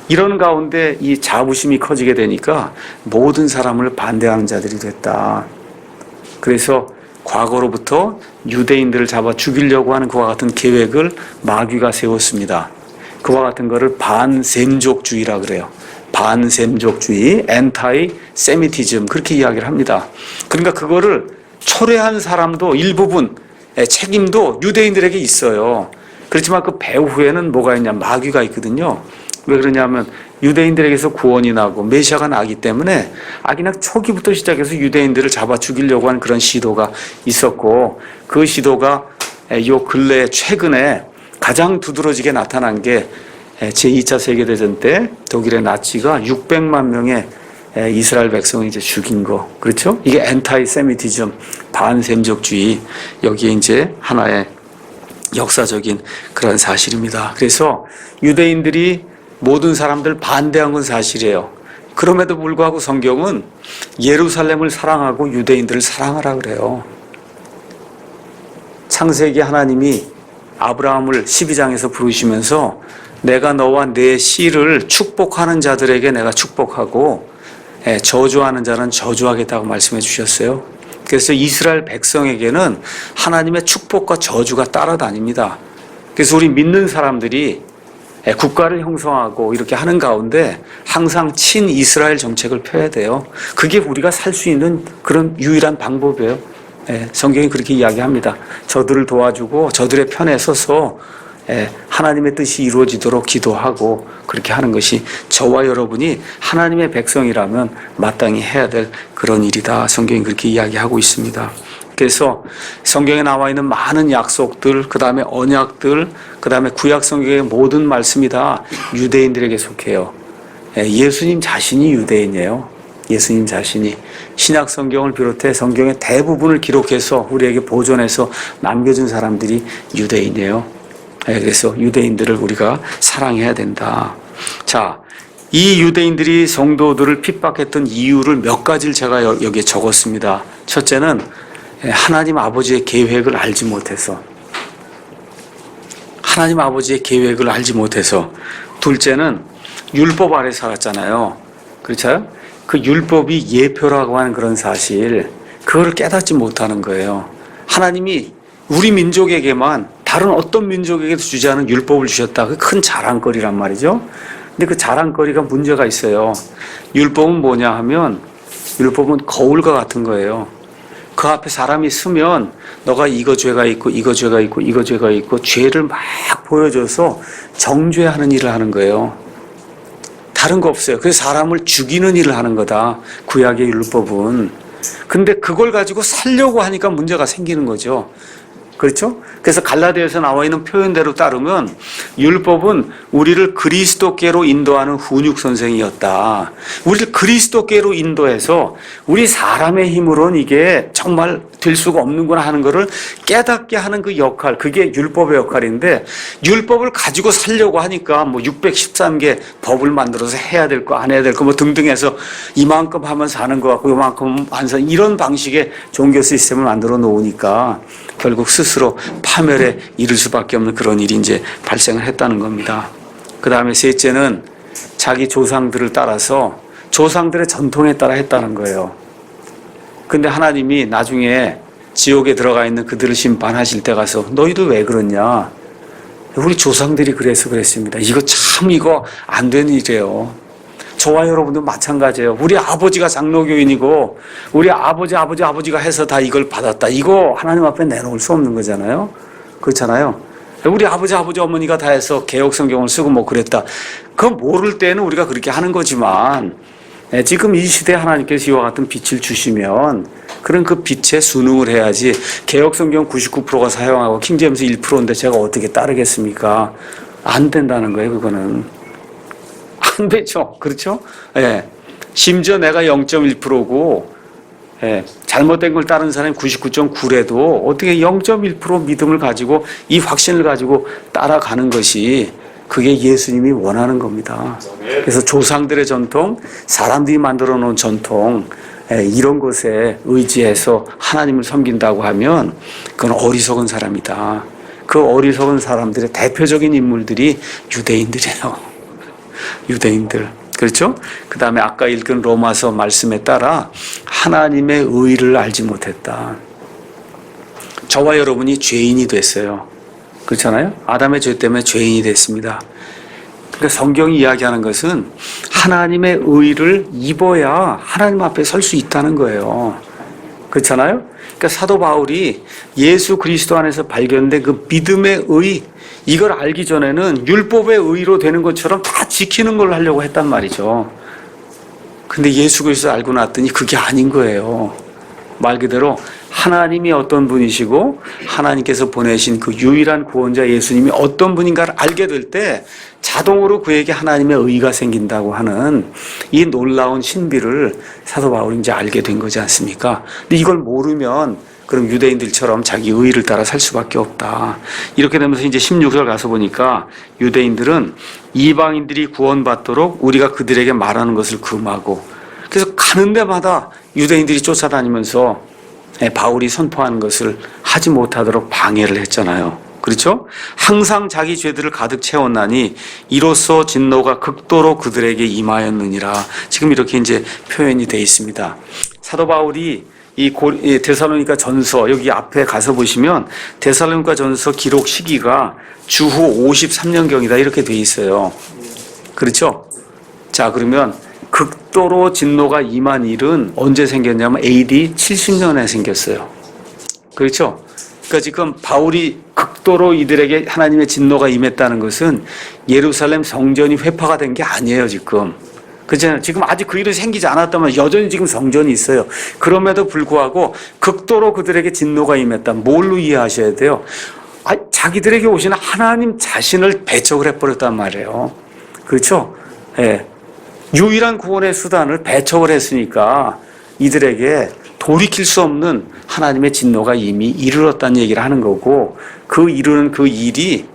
이런 가운데 이 자부심이 커지게 되니까 모든 사람을 반대하는 자들이 됐다. 그래서 과거로부터 유대인들을 잡아 죽이려고 하는 그와 같은 계획을 마귀가 세웠습니다. 그와 같은 거를 반셈족주의라 그래요. 반셈족주의, 엔타이 세미티즘, 그렇게 이야기를 합니다. 그러니까 그거를 초래한 사람도 일부분 책임도 유대인들에게 있어요. 그렇지만 그 배후에는 뭐가 있냐, 마귀가 있거든요. 왜 그러냐면 유대인들에게서 구원이 나고 메시아가 나기 때문에 악인학 초기부터 시작해서 유대인들을 잡아 죽이려고 하는 그런 시도가 있었고, 그 시도가 요 근래 최근에 가장 두드러지게 나타난 게 제2차 세계대전 때 독일의 나치가 600만 명의 이스라엘 백성을 이제 죽인 거. 그렇죠? 이게 엔타이 세미티즘, 반셈족주의. 여기에 이제 하나의 역사적인 그런 사실입니다. 그래서 유대인들이 모든 사람들 반대한 건 사실이에요. 그럼에도 불구하고 성경은 예루살렘을 사랑하고 유대인들을 사랑하라 그래요. 창세기 하나님이 아브라함을 12장에서 부르시면서 내가 너와 내 씨를 축복하는 자들에게 내가 축복하고 저주하는 자는 저주하겠다고 말씀해 주셨어요. 그래서 이스라엘 백성에게는 하나님의 축복과 저주가 따라다닙니다. 그래서 우리 믿는 사람들이 국가를 형성하고 이렇게 하는 가운데 항상 친이스라엘 정책을 펴야 돼요. 그게 우리가 살 수 있는 그런 유일한 방법이에요. 성경이 그렇게 이야기합니다. 저들을 도와주고 저들의 편에 서서 하나님의 뜻이 이루어지도록 기도하고 그렇게 하는 것이 저와 여러분이 하나님의 백성이라면 마땅히 해야 될 그런 일이다. 성경이 그렇게 이야기하고 있습니다. 그래서 성경에 나와 있는 많은 약속들, 그 다음에 언약들, 그 다음에 구약 성경의 모든 말씀이 다 유대인들에게 속해요. 예수님 자신이 유대인이에요. 예수님 자신이 신약 성경을 비롯해 성경의 대부분을 기록해서 우리에게 보존해서 남겨준 사람들이 유대인이에요. 그래서 유대인들을 우리가 사랑해야 된다. 자, 이 유대인들이 성도들을 핍박했던 이유를 몇 가지를 제가 여기에 적었습니다. 첫째는 하나님 아버지의 계획을 알지 못해서. 하나님 아버지의 계획을 알지 못해서. 둘째는 율법 아래 살았잖아요. 그렇죠? 그 율법이 예표라고 하는 그런 사실, 그거를 깨닫지 못하는 거예요. 하나님이 우리 민족에게만 다른 어떤 민족에게도 주지 않은 율법을 주셨다. 그 큰 자랑거리란 말이죠. 근데 그 자랑거리가 문제가 있어요. 율법은 뭐냐 하면 율법은 거울과 같은 거예요. 그 앞에 사람이 서면 너가 이거 죄가 있고 이거 죄가 있고 이거 죄가 있고 죄를 막 보여줘서 정죄하는 일을 하는 거예요. 다른 거 없어요. 그래서 사람을 죽이는 일을 하는 거다. 구약의 율법은. 근데 그걸 가지고 살려고 하니까 문제가 생기는 거죠. 그렇죠? 그래서 갈라디아에서 나와 있는 표현대로 따르면 율법은 우리를 그리스도께로 인도하는 훈육 선생이었다. 우리를 그리스도께로 인도해서 우리 사람의 힘으로는 이게 정말 될 수가 없는구나 하는 것을 깨닫게 하는 그 역할, 그게 율법의 역할인데, 율법을 가지고 살려고 하니까 뭐 613개 법을 만들어서 해야 될 거 안 해야 될 거 뭐 등등 해서 이만큼 하면 사는 것 같고 이만큼 안 사는, 이런 방식의 종교 시스템을 만들어 놓으니까 결국 스스로 파멸에 이를 수밖에 없는 그런 일이 이제 발생을 했다는 겁니다. 그 다음에 셋째는 자기 조상들을 따라서 조상들의 전통에 따라 했다는 거예요. 근데 하나님이 나중에 지옥에 들어가 있는 그들을 심판하실 때 가서 너희도 왜 그러냐? 우리 조상들이 그래서 그랬습니다. 이거 안 되는 일이에요. 저와 여러분도 마찬가지예요. 우리 아버지가 장로교인이고 우리 아버지가 해서 다 이걸 받았다. 이거 하나님 앞에 내놓을 수 없는 거잖아요. 그렇잖아요. 우리 아버지 어머니가 다 해서 개혁 성경을 쓰고 뭐 그랬다. 그거 모를 때는 우리가 그렇게 하는 거지만 지금 이 시대에 하나님께서 이와 같은 빛을 주시면 그런 그 빛에 순응을 해야지. 개혁 성경 99%가 사용하고 킹제임스 1%인데 제가 어떻게 따르겠습니까? 안 된다는 거예요. 그거는. 안 되죠. 그렇죠? 예. 심지어 내가 0.1%고 잘못된 걸 따르는 사람이 99.9래도 어떻게 0.1% 믿음을 가지고 이 확신을 가지고 따라가는 것이 그게 예수님이 원하는 겁니다. 그래서 조상들의 전통, 사람들이 만들어 놓은 전통, 이런 것에 의지해서 하나님을 섬긴다고 하면 그건 어리석은 사람이다. 그 어리석은 사람들의 대표적인 인물들이 유대인들이에요. 유대인들. 그렇죠? 그 다음에 아까 읽은 로마서 말씀에 따라 하나님의 의를 알지 못했다. 저와 여러분이 죄인이 됐어요. 그렇잖아요? 아담의 죄 때문에 죄인이 됐습니다. 그러니까 성경이 이야기하는 것은 하나님의 의를 입어야 하나님 앞에 설 수 있다는 거예요. 그렇잖아요? 그러니까 사도 바울이 예수 그리스도 안에서 발견된 그 믿음의 의, 이걸 알기 전에는 율법의 의로 되는 것처럼 다 지키는 걸 하려고 했단 말이죠. 근데 예수 그리스도 알고 났더니 그게 아닌 거예요. 말 그대로 하나님이 어떤 분이시고 하나님께서 보내신 그 유일한 구원자 예수님이 어떤 분인가를 알게 될 때 자동으로 그에게 하나님의 의가 생긴다고 하는 이 놀라운 신비를 사도 바울이 이제 알게 된 거지 않습니까? 근데 이걸 모르면 그럼 유대인들처럼 자기 의를 따라 살 수밖에 없다. 이렇게 되면서 이제 16절 가서 보니까 유대인들은 이방인들이 구원받도록 우리가 그들에게 말하는 것을 금하고, 그래서 가는 데마다 유대인들이 쫓아다니면서 바울이 선포하는 것을 하지 못하도록 방해를 했잖아요. 그렇죠? 항상 자기 죄들을 가득 채웠나니 이로써 진노가 극도로 그들에게 임하였느니라. 지금 이렇게 이제 표현이 되어 있습니다. 사도 바울이 이 데살로니가 전서, 여기 앞에 가서 보시면 데살로니가 전서 기록 시기가 주후 53년경이다 이렇게 되어 있어요. 그렇죠? 자, 그러면 극도로 진노가 임한 일은 언제 생겼냐면 AD 70년에 생겼어요. 그렇죠? 그러니까 지금 바울이 극도로 이들에게 하나님의 진노가 임했다는 것은 예루살렘 성전이 회파가 된 게 아니에요, 지금. 그렇잖아요. 지금 아직 그 일이 생기지 않았다면 여전히 지금 성전이 있어요. 그럼에도 불구하고 극도로 그들에게 진노가 임했다. 뭘로 이해하셔야 돼요? 자기들에게 오시는 하나님 자신을 배척을 해버렸단 말이에요. 그렇죠? 예. 유일한 구원의 수단을 배척을 했으니까 이들에게 돌이킬 수 없는 하나님의 진노가 이미 이르렀다는 얘기를 하는 거고, 그 이루는 그 일이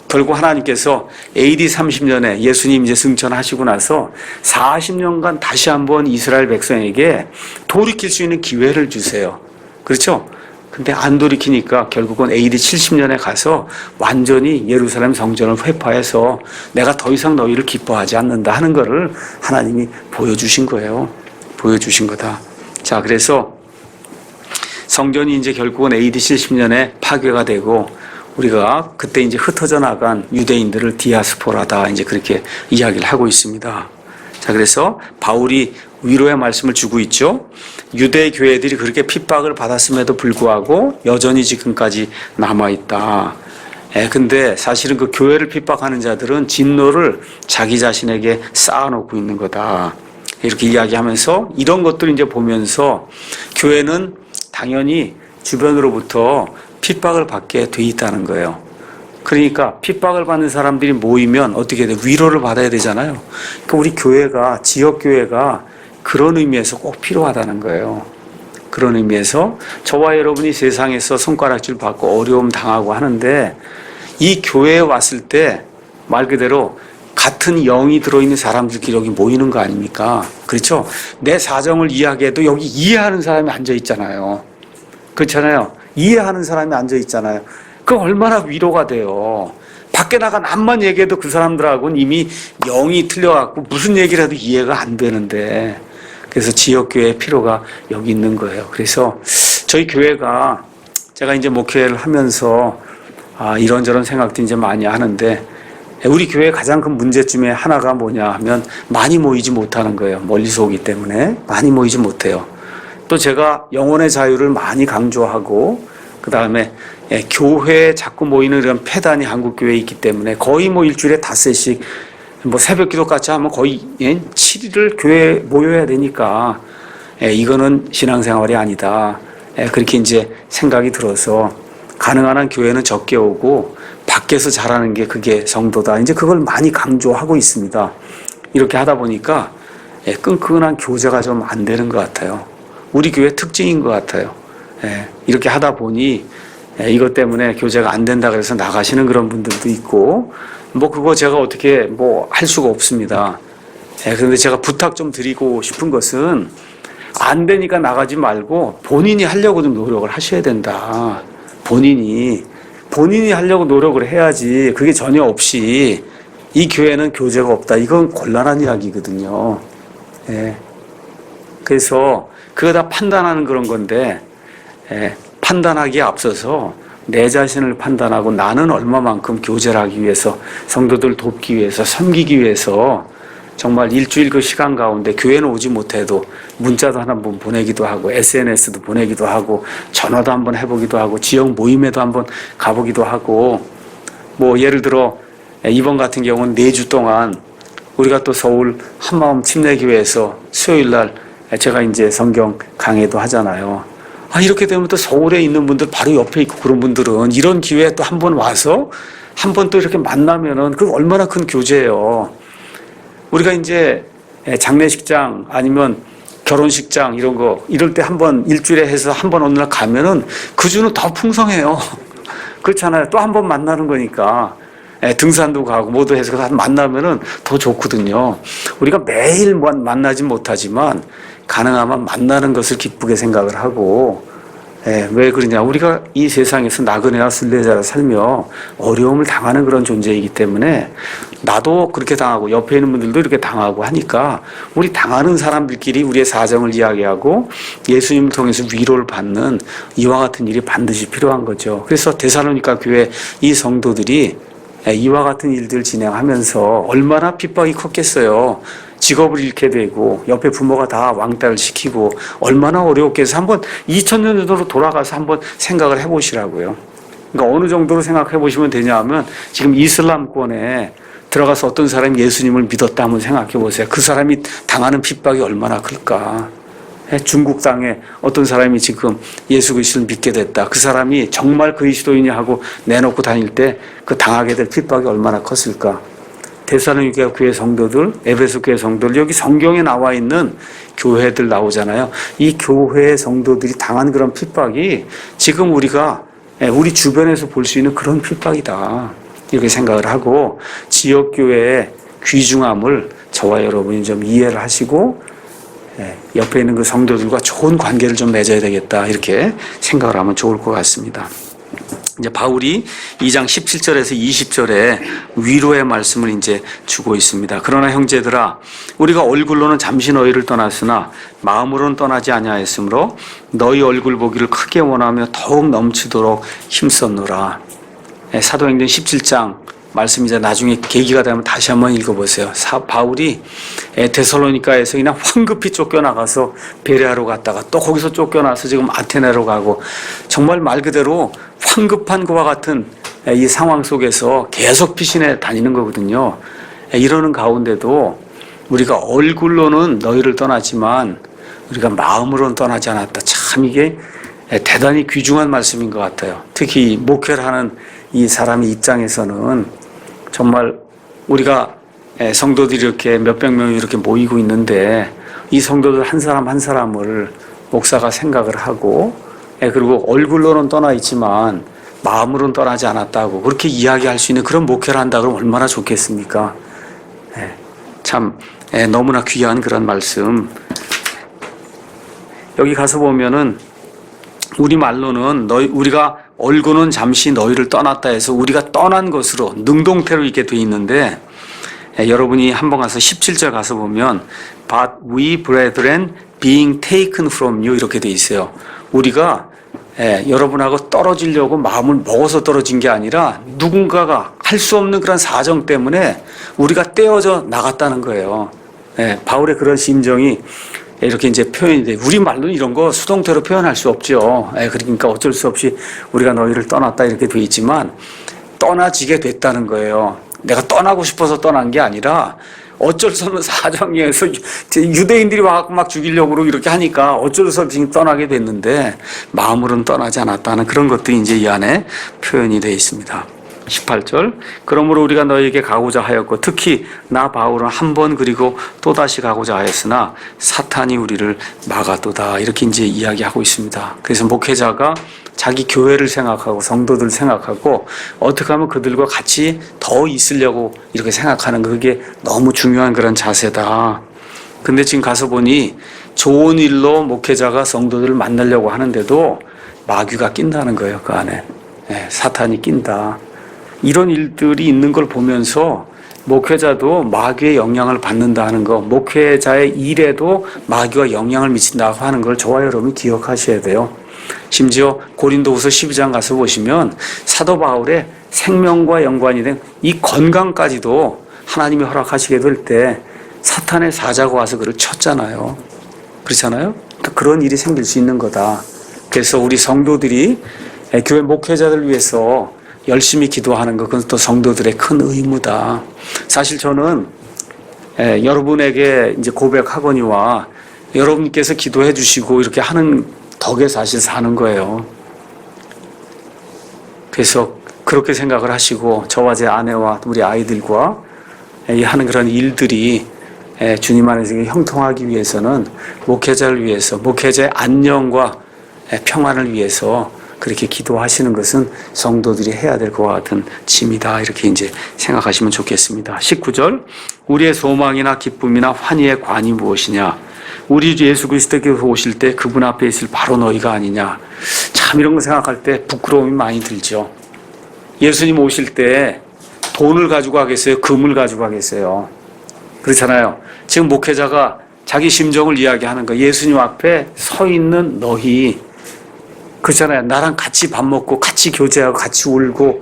결국 하나님께서 AD 30년에 예수님 이제 승천하시고 나서 40년간 다시 한번 이스라엘 백성에게 돌이킬 수 있는 기회를 주세요. 그렇죠? 근데 안 돌이키니까 결국은 AD 70년에 가서 완전히 예루살렘 성전을 회파해서 내가 더 이상 너희를 기뻐하지 않는다 하는 거를 하나님이 보여주신 거예요. 보여주신 거다. 자, 그래서 성전이 이제 결국은 AD 70년에 파괴가 되고 우리가 그때 이제 흩어져 나간 유대인들을 디아스포라다 이제 그렇게 이야기를 하고 있습니다. 자, 그래서 바울이 위로의 말씀을 주고 있죠. 유대 교회들이 그렇게 핍박을 받았음에도 불구하고 여전히 지금까지 남아있다. 근데 사실은 그 교회를 핍박하는 자들은 진노를 자기 자신에게 쌓아놓고 있는 거다. 이렇게 이야기하면서 이런 것들을 이제 보면서 교회는 당연히 주변으로부터 핍박을 받게 돼 있다는 거예요. 그러니까 핍박을 받는 사람들이 모이면 어떻게 돼? 위로를 받아야 되잖아요. 그러니까 우리 교회가, 지역교회가 그런 의미에서 꼭 필요하다는 거예요. 그런 의미에서 저와 여러분이 세상에서 손가락질 받고 어려움 당하고 하는데 이 교회에 왔을 때 말 그대로 같은 영이 들어있는 사람들끼리 여기 모이는 거 아닙니까? 그렇죠? 내 사정을 이야기해도 여기 이해하는 사람이 앉아 있잖아요. 그렇잖아요. 이해하는 사람이 앉아 있잖아요. 그 얼마나 위로가 돼요. 밖에 나가 남만 얘기해도 그 사람들하고는 이미 영이 틀려갖고 무슨 얘기를 해도 이해가 안 되는데, 그래서 지역교회의 필요가 여기 있는 거예요. 그래서 저희 교회가 제가 이제 목회를 하면서 이런저런 생각도 이제 많이 하는데, 우리 교회의 가장 큰 문제 중에 하나가 뭐냐 하면 많이 모이지 못하는 거예요. 멀리서 오기 때문에 많이 모이지 못해요. 또 제가 영혼의 자유를 많이 강조하고, 그 다음에 교회에 자꾸 모이는 이런 폐단이 한국교회에 있기 때문에 거의 뭐 일주일에 닷새씩 뭐 새벽 기도까지 하면 거의 7일을 교회에 모여야 되니까 이거는 신앙생활이 아니다. 그렇게 이제 생각이 들어서 가능한 한 교회는 적게 오고 밖에서 잘하는 게 그게 성도다. 이제 그걸 많이 강조하고 있습니다. 이렇게 하다 보니까 끈끈한 교제가 좀 안 되는 것 같아요. 우리 교회 특징인 것 같아요. 이렇게 하다 보니 이것 때문에 교제가 안 된다 그래서 나가시는 그런 분들도 있고, 뭐 그거 제가 어떻게 뭐 할 수가 없습니다. 그런데 제가 부탁 좀 드리고 싶은 것은 안 되니까 나가지 말고 본인이 하려고 좀 노력을 하셔야 된다. 본인이 하려고 노력을 해야지. 그게 전혀 없이 이 교회는 교제가 없다. 이건 곤란한 이야기거든요. 그래서 그거 다 판단하는 그런 건데, 판단하기에 앞서서 내 자신을 판단하고 나는 얼마만큼 교제를 하기 위해서, 성도들 돕기 위해서, 섬기기 위해서 정말 일주일 그 시간 가운데 교회는 오지 못해도 문자도 한번 보내기도 하고, SNS도 보내기도 하고, 전화도 한번 해보기도 하고, 지역 모임에도 한번 가보기도 하고, 뭐 예를 들어 이번 같은 경우는 4주 동안 우리가 또 서울 한마음 침례교회에서 수요일 날 제가 이제 성경 강의도 하잖아요. 이렇게 되면 또 서울에 있는 분들 바로 옆에 있고 그런 분들은 이런 기회에 또 한 번 와서 한 번 또 이렇게 만나면은 그 얼마나 큰 교제예요. 우리가 이제 장례식장 아니면 결혼식장 이런 거 이럴 때 한 번 일주일에 해서 한 번 어느 날 가면은 그 주는 더 풍성해요. 그렇잖아요. 또 한 번 만나는 거니까. 등산도 가고 모두 해서 만나면은 더 좋거든요. 우리가 매일 만나지 못하지만 가능하면 만나는 것을 기쁘게 생각을 하고, 왜 그러냐. 우리가 이 세상에서 나그네와 순례자로 살며 어려움을 당하는 그런 존재이기 때문에 나도 그렇게 당하고 옆에 있는 분들도 이렇게 당하고 하니까 우리 당하는 사람들끼리 우리의 사정을 이야기하고 예수님을 통해서 위로를 받는 이와 같은 일이 반드시 필요한 거죠. 그래서 데살로니가 교회 이 성도들이 이와 같은 일들을 진행하면서 얼마나 핍박이 컸겠어요. 직업을 잃게 되고 옆에 부모가 다 왕따를 시키고 얼마나 어려웠겠어요. 한번 2000년 전으로 돌아가서 한번 생각을 해보시라고요. 그러니까 어느 정도로 생각해 보시면 되냐 하면 지금 이슬람권에 들어가서 어떤 사람이 예수님을 믿었다 한번 생각해 보세요. 그 사람이 당하는 핍박이 얼마나 클까. 중국 땅에 어떤 사람이 지금 예수 그리스도를 믿게 됐다. 그 사람이 정말 그리스도이냐 하고 내놓고 다닐 때 그 당하게 될 핍박이 얼마나 컸을까. 데살로니가 교회 성도들, 에베소 교회 성도들, 여기 성경에 나와 있는 교회들 나오잖아요. 이 교회 성도들이 당한 그런 핍박이 지금 우리가 우리 주변에서 볼 수 있는 그런 핍박이다. 이렇게 생각을 하고 지역교회의 귀중함을 저와 여러분이 좀 이해를 하시고 옆에 있는 그 성도들과 좋은 관계를 좀 맺어야 되겠다. 이렇게 생각을 하면 좋을 것 같습니다. 이제 바울이 2장 17절에서 20절에 위로의 말씀을 이제 주고 있습니다. 그러나 형제들아, 우리가 얼굴로는 잠시 너희를 떠났으나 마음으로는 떠나지 아니하였으므로 너희 얼굴 보기를 크게 원하며 더욱 넘치도록 힘썼노라. 사도행전 17장 말씀 이제 나중에 계기가 되면 다시 한번 읽어보세요. 바울이 데살로니가에서 그냥 황급히 쫓겨나가서 베레아로 갔다가 또 거기서 쫓겨나서 지금 아테네로 가고 정말 말 그대로 황급한 것과 같은 이 상황 속에서 계속 피신해 다니는 거거든요. 이러는 가운데도 우리가 얼굴로는 너희를 떠나지만 우리가 마음으로는 떠나지 않았다. 참 이게 대단히 귀중한 말씀인 것 같아요. 특히 목회를 하는 이 사람의 입장에서는 정말 우리가 성도들이 이렇게 몇백 명이 이렇게 모이고 있는데 이 성도들 한 사람 한 사람을 목사가 생각을 하고 그리고 얼굴로는 떠나 있지만 마음으로는 떠나지 않았다고 그렇게 이야기할 수 있는 그런 목회를 한다 그러면 얼마나 좋겠습니까? 참 너무나 귀한 그런 말씀. 여기 가서 보면은 우리말로는 우리가 얼굴은 잠시 너희를 떠났다 해서 우리가 떠난 것으로 능동태로 이렇게 돼 있는데 여러분이 한번 가서 17절 가서 보면 But we brethren being taken from you 이렇게 돼 있어요. 우리가 여러분하고 떨어지려고 마음을 먹어서 떨어진 게 아니라 누군가가 할 수 없는 그런 사정 때문에 우리가 떼어져 나갔다는 거예요. 바울의 그런 심정이 이렇게 이제 표현이 돼. 우리 말로는 이런 거 수동태로 표현할 수 없죠. 그러니까 어쩔 수 없이 우리가 너희를 떠났다 이렇게 돼 있지만 떠나지게 됐다는 거예요. 내가 떠나고 싶어서 떠난 게 아니라 어쩔 수 없는 사정에서 유대인들이 와서 막 죽이려고 이렇게 하니까 어쩔 수 없이 떠나게 됐는데 마음으로는 떠나지 않았다는 그런 것들이 이제 이 안에 표현이 되어 있습니다. 18절. 그러므로 우리가 너희에게 가고자 하였고 특히 나 바울은 한 번 그리고 또다시 가고자 하였으나 사탄이 우리를 막아도다. 이렇게 이제 이야기하고 있습니다. 그래서 목회자가 자기 교회를 생각하고 성도들 생각하고 어떻게 하면 그들과 같이 더 있으려고 이렇게 생각하는 그게 너무 중요한 그런 자세다. 근데 지금 가서 보니 좋은 일로 목회자가 성도들을 만나려고 하는데도 마귀가 낀다는 거예요. 그 안에. 사탄이 낀다. 이런 일들이 있는 걸 보면서 목회자도 마귀의 영향을 받는다 하는 거, 목회자의 일에도 마귀가 영향을 미친다고 하는 걸 저와 여러분이 기억하셔야 돼요. 심지어 고린도후서 12장 가서 보시면 사도 바울의 생명과 연관이 된 이 건강까지도 하나님이 허락하시게 될 때 사탄의 사자가 와서 그를 쳤잖아요. 그렇잖아요? 그러니까 그런 일이 생길 수 있는 거다. 그래서 우리 성도들이 교회 목회자들 위해서 열심히 기도하는 것, 그건 또 성도들의 큰 의무다. 사실 저는 여러분에게 이제 고백하거니와 여러분께서 기도해 주시고 이렇게 하는 덕에 사실 사는 거예요. 그래서 그렇게 생각을 하시고 저와 제 아내와 우리 아이들과 하는 그런 일들이 주님 안에서 형통하기 위해서는 목회자를 위해서, 목회자의 안녕과 평안을 위해서 그렇게 기도하시는 것은 성도들이 해야 될 것 같은 짐이다. 이렇게 이제 생각하시면 좋겠습니다. 19절. 우리의 소망이나 기쁨이나 환희의 관이 무엇이냐? 우리 예수 그리스도께서 오실 때 그분 앞에 있을 바로 너희가 아니냐? 참 이런 거 생각할 때 부끄러움이 많이 들죠. 예수님 오실 때 돈을 가지고 가겠어요? 금을 가지고 가겠어요? 그렇잖아요. 지금 목회자가 자기 심정을 이야기하는 거. 예수님 앞에 서 있는 너희, 그렇잖아요. 나랑 같이 밥 먹고 같이 교제하고 같이 울고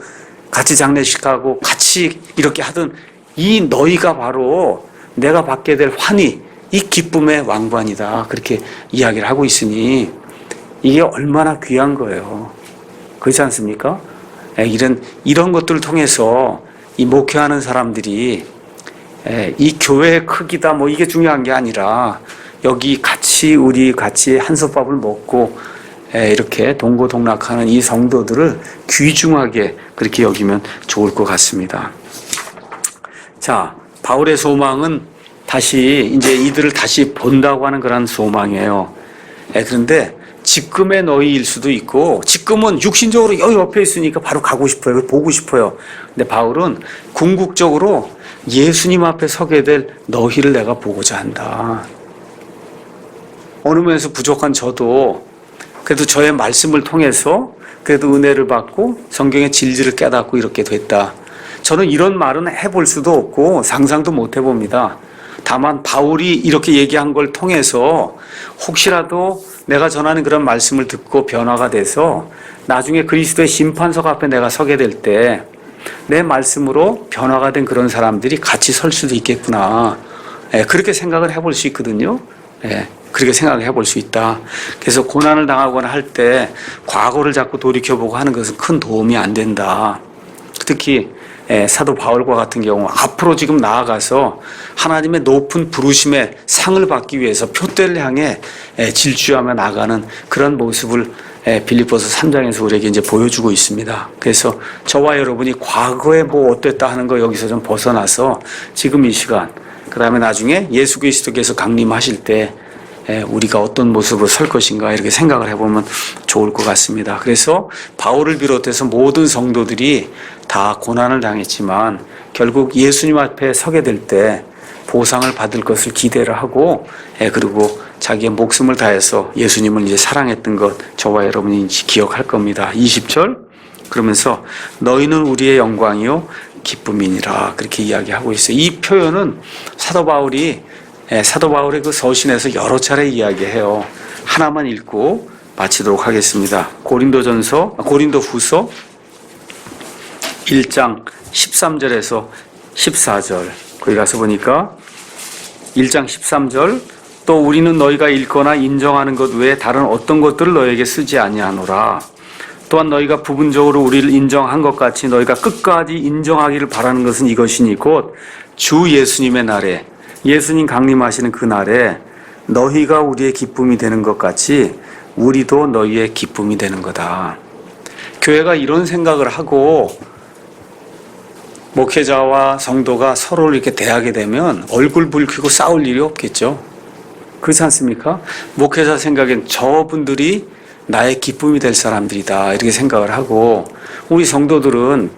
같이 장례식하고 같이 이렇게 하던 이 너희가 바로 내가 받게 될 환희, 이 기쁨의 왕관이다. 그렇게 이야기를 하고 있으니 이게 얼마나 귀한 거예요. 그렇지 않습니까? 이런 것들을 통해서 이 목회하는 사람들이 이 교회의 크기다 뭐 이게 중요한 게 아니라 여기 같이 우리 같이 한솥밥을 먹고 이렇게 동고동락하는 이 성도들을 귀중하게 그렇게 여기면 좋을 것 같습니다. 자, 바울의 소망은 다시 이제 이들을 다시 본다고 하는 그런 소망이에요. 그런데 지금의 너희일 수도 있고 지금은 육신적으로 여기 옆에 있으니까 바로 가고 싶어요. 보고 싶어요. 근데 바울은 궁극적으로 예수님 앞에 서게 될 너희를 내가 보고자 한다. 어느 면에서 부족한 저도 그래도 저의 말씀을 통해서 그래도 은혜를 받고 성경의 진리를 깨닫고 이렇게 됐다. 저는 이런 말은 해볼 수도 없고 상상도 못 해봅니다. 다만 바울이 이렇게 얘기한 걸 통해서 혹시라도 내가 전하는 그런 말씀을 듣고 변화가 돼서 나중에 그리스도의 심판석 앞에 내가 서게 될 때 내 말씀으로 변화가 된 그런 사람들이 같이 설 수도 있겠구나. 그렇게 생각을 해볼 수 있거든요. 그렇게 생각을 해볼 수 있다. 그래서 고난을 당하거나 할 때 과거를 자꾸 돌이켜보고 하는 것은 큰 도움이 안 된다. 특히 사도 바울과 같은 경우 앞으로 지금 나아가서 하나님의 높은 부르심의 상을 받기 위해서 표대를 향해 질주하며 나가는 그런 모습을 빌립보서 3장에서 우리에게 이제 보여주고 있습니다. 그래서 저와 여러분이 과거에 뭐 어땠다 하는 거 여기서 좀 벗어나서 지금 이 시간, 그 다음에 나중에 예수 그리스도께서 강림하실 때 우리가 어떤 모습으로 설 것인가 이렇게 생각을 해보면 좋을 것 같습니다. 그래서 바울을 비롯해서 모든 성도들이 다 고난을 당했지만 결국 예수님 앞에 서게 될 때 보상을 받을 것을 기대를 하고 그리고 자기의 목숨을 다해서 예수님을 이제 사랑했던 것 저와 여러분이 기억할 겁니다. 20절 그러면서 너희는 우리의 영광이요 기쁨이니라 그렇게 이야기하고 있어요. 이 표현은 사도 바울의 그 서신에서 여러 차례 이야기해요. 하나만 읽고 마치도록 하겠습니다. 고린도후서 1장 13절에서 14절 거기 가서 보니까 1장 13절 또 우리는 너희가 읽거나 인정하는 것 외에 다른 어떤 것들을 너희에게 쓰지 아니하노라. 또한 너희가 부분적으로 우리를 인정한 것 같이 너희가 끝까지 인정하기를 바라는 것은 이것이니 곧 주 예수님의 날에 예수님 강림하시는 그 날에 너희가 우리의 기쁨이 되는 것 같이 우리도 너희의 기쁨이 되는 거다. 교회가 이런 생각을 하고 목회자와 성도가 서로를 이렇게 대하게 되면 얼굴 붉히고 싸울 일이 없겠죠. 그렇지 않습니까? 목회자 생각엔 저분들이 나의 기쁨이 될 사람들이다 이렇게 생각을 하고, 우리 성도들은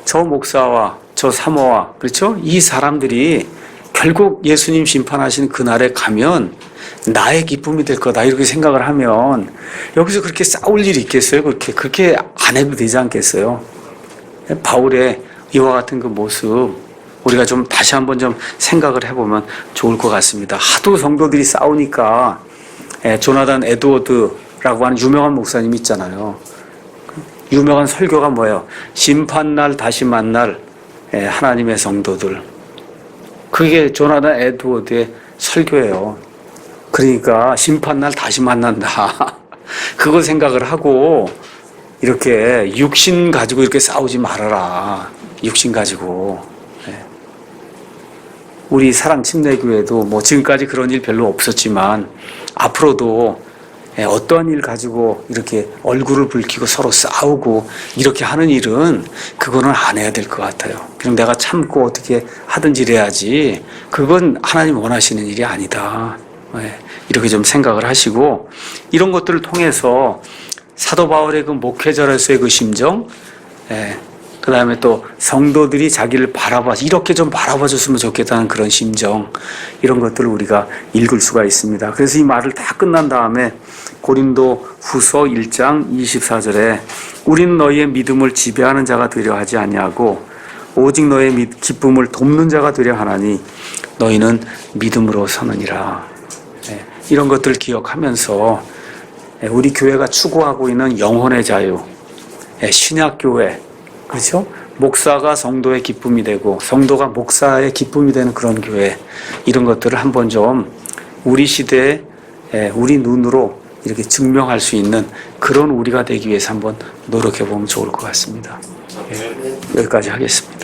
저 목사와 저 사모와, 그렇죠? 이 사람들이 결국 예수님 심판하시는 그날에 가면 나의 기쁨이 될 거다 이렇게 생각을 하면 여기서 그렇게 싸울 일이 있겠어요? 그렇게 안 해도 되지 않겠어요? 바울의 이와 같은 그 모습 우리가 좀 다시 한번 좀 생각을 해보면 좋을 것 같습니다. 하도 성도들이 싸우니까 조나단 에드워드라고 하는 유명한 목사님 있잖아요. 유명한 설교가 뭐예요? 심판날 다시 만날 하나님의 성도들. 그게 조나단 에드워드의 설교예요. 그러니까 심판날 다시 만난다. 그거 생각을 하고 이렇게 육신 가지고 이렇게 싸우지 말아라. 육신 가지고. 우리 사랑침례교회도 뭐 지금까지 그런 일 별로 없었지만 앞으로도 어떠한 일 가지고 이렇게 얼굴을 붉히고 서로 싸우고 이렇게 하는 일은 그거는 안 해야 될 것 같아요. 그냥 내가 참고 어떻게 하든지 해야지, 그건 하나님 원하시는 일이 아니다. 이렇게 좀 생각을 하시고, 이런 것들을 통해서 사도 바울의 그 목회자로서의 그 심정, 그 다음에 또 성도들이 자기를 이렇게 좀 바라봐줬으면 좋겠다는 그런 심정, 이런 것들을 우리가 읽을 수가 있습니다. 그래서 이 말을 다 끝난 다음에 고린도 후서 1장 24절에 우리는 너희의 믿음을 지배하는 자가 되려 하지 아니하고 오직 너의 기쁨을 돕는 자가 되려 하나니 너희는 믿음으로 서느니라. 이런 것들을 기억하면서 우리 교회가 추구하고 있는 영혼의 자유, 신약교회, 그렇죠? 목사가 성도의 기쁨이 되고 성도가 목사의 기쁨이 되는 그런 교회, 이런 것들을 한번 좀 우리 시대에 우리 눈으로 이렇게 증명할 수 있는 그런 우리가 되기 위해서 한번 노력해 보면 좋을 것 같습니다. 여기까지 하겠습니다.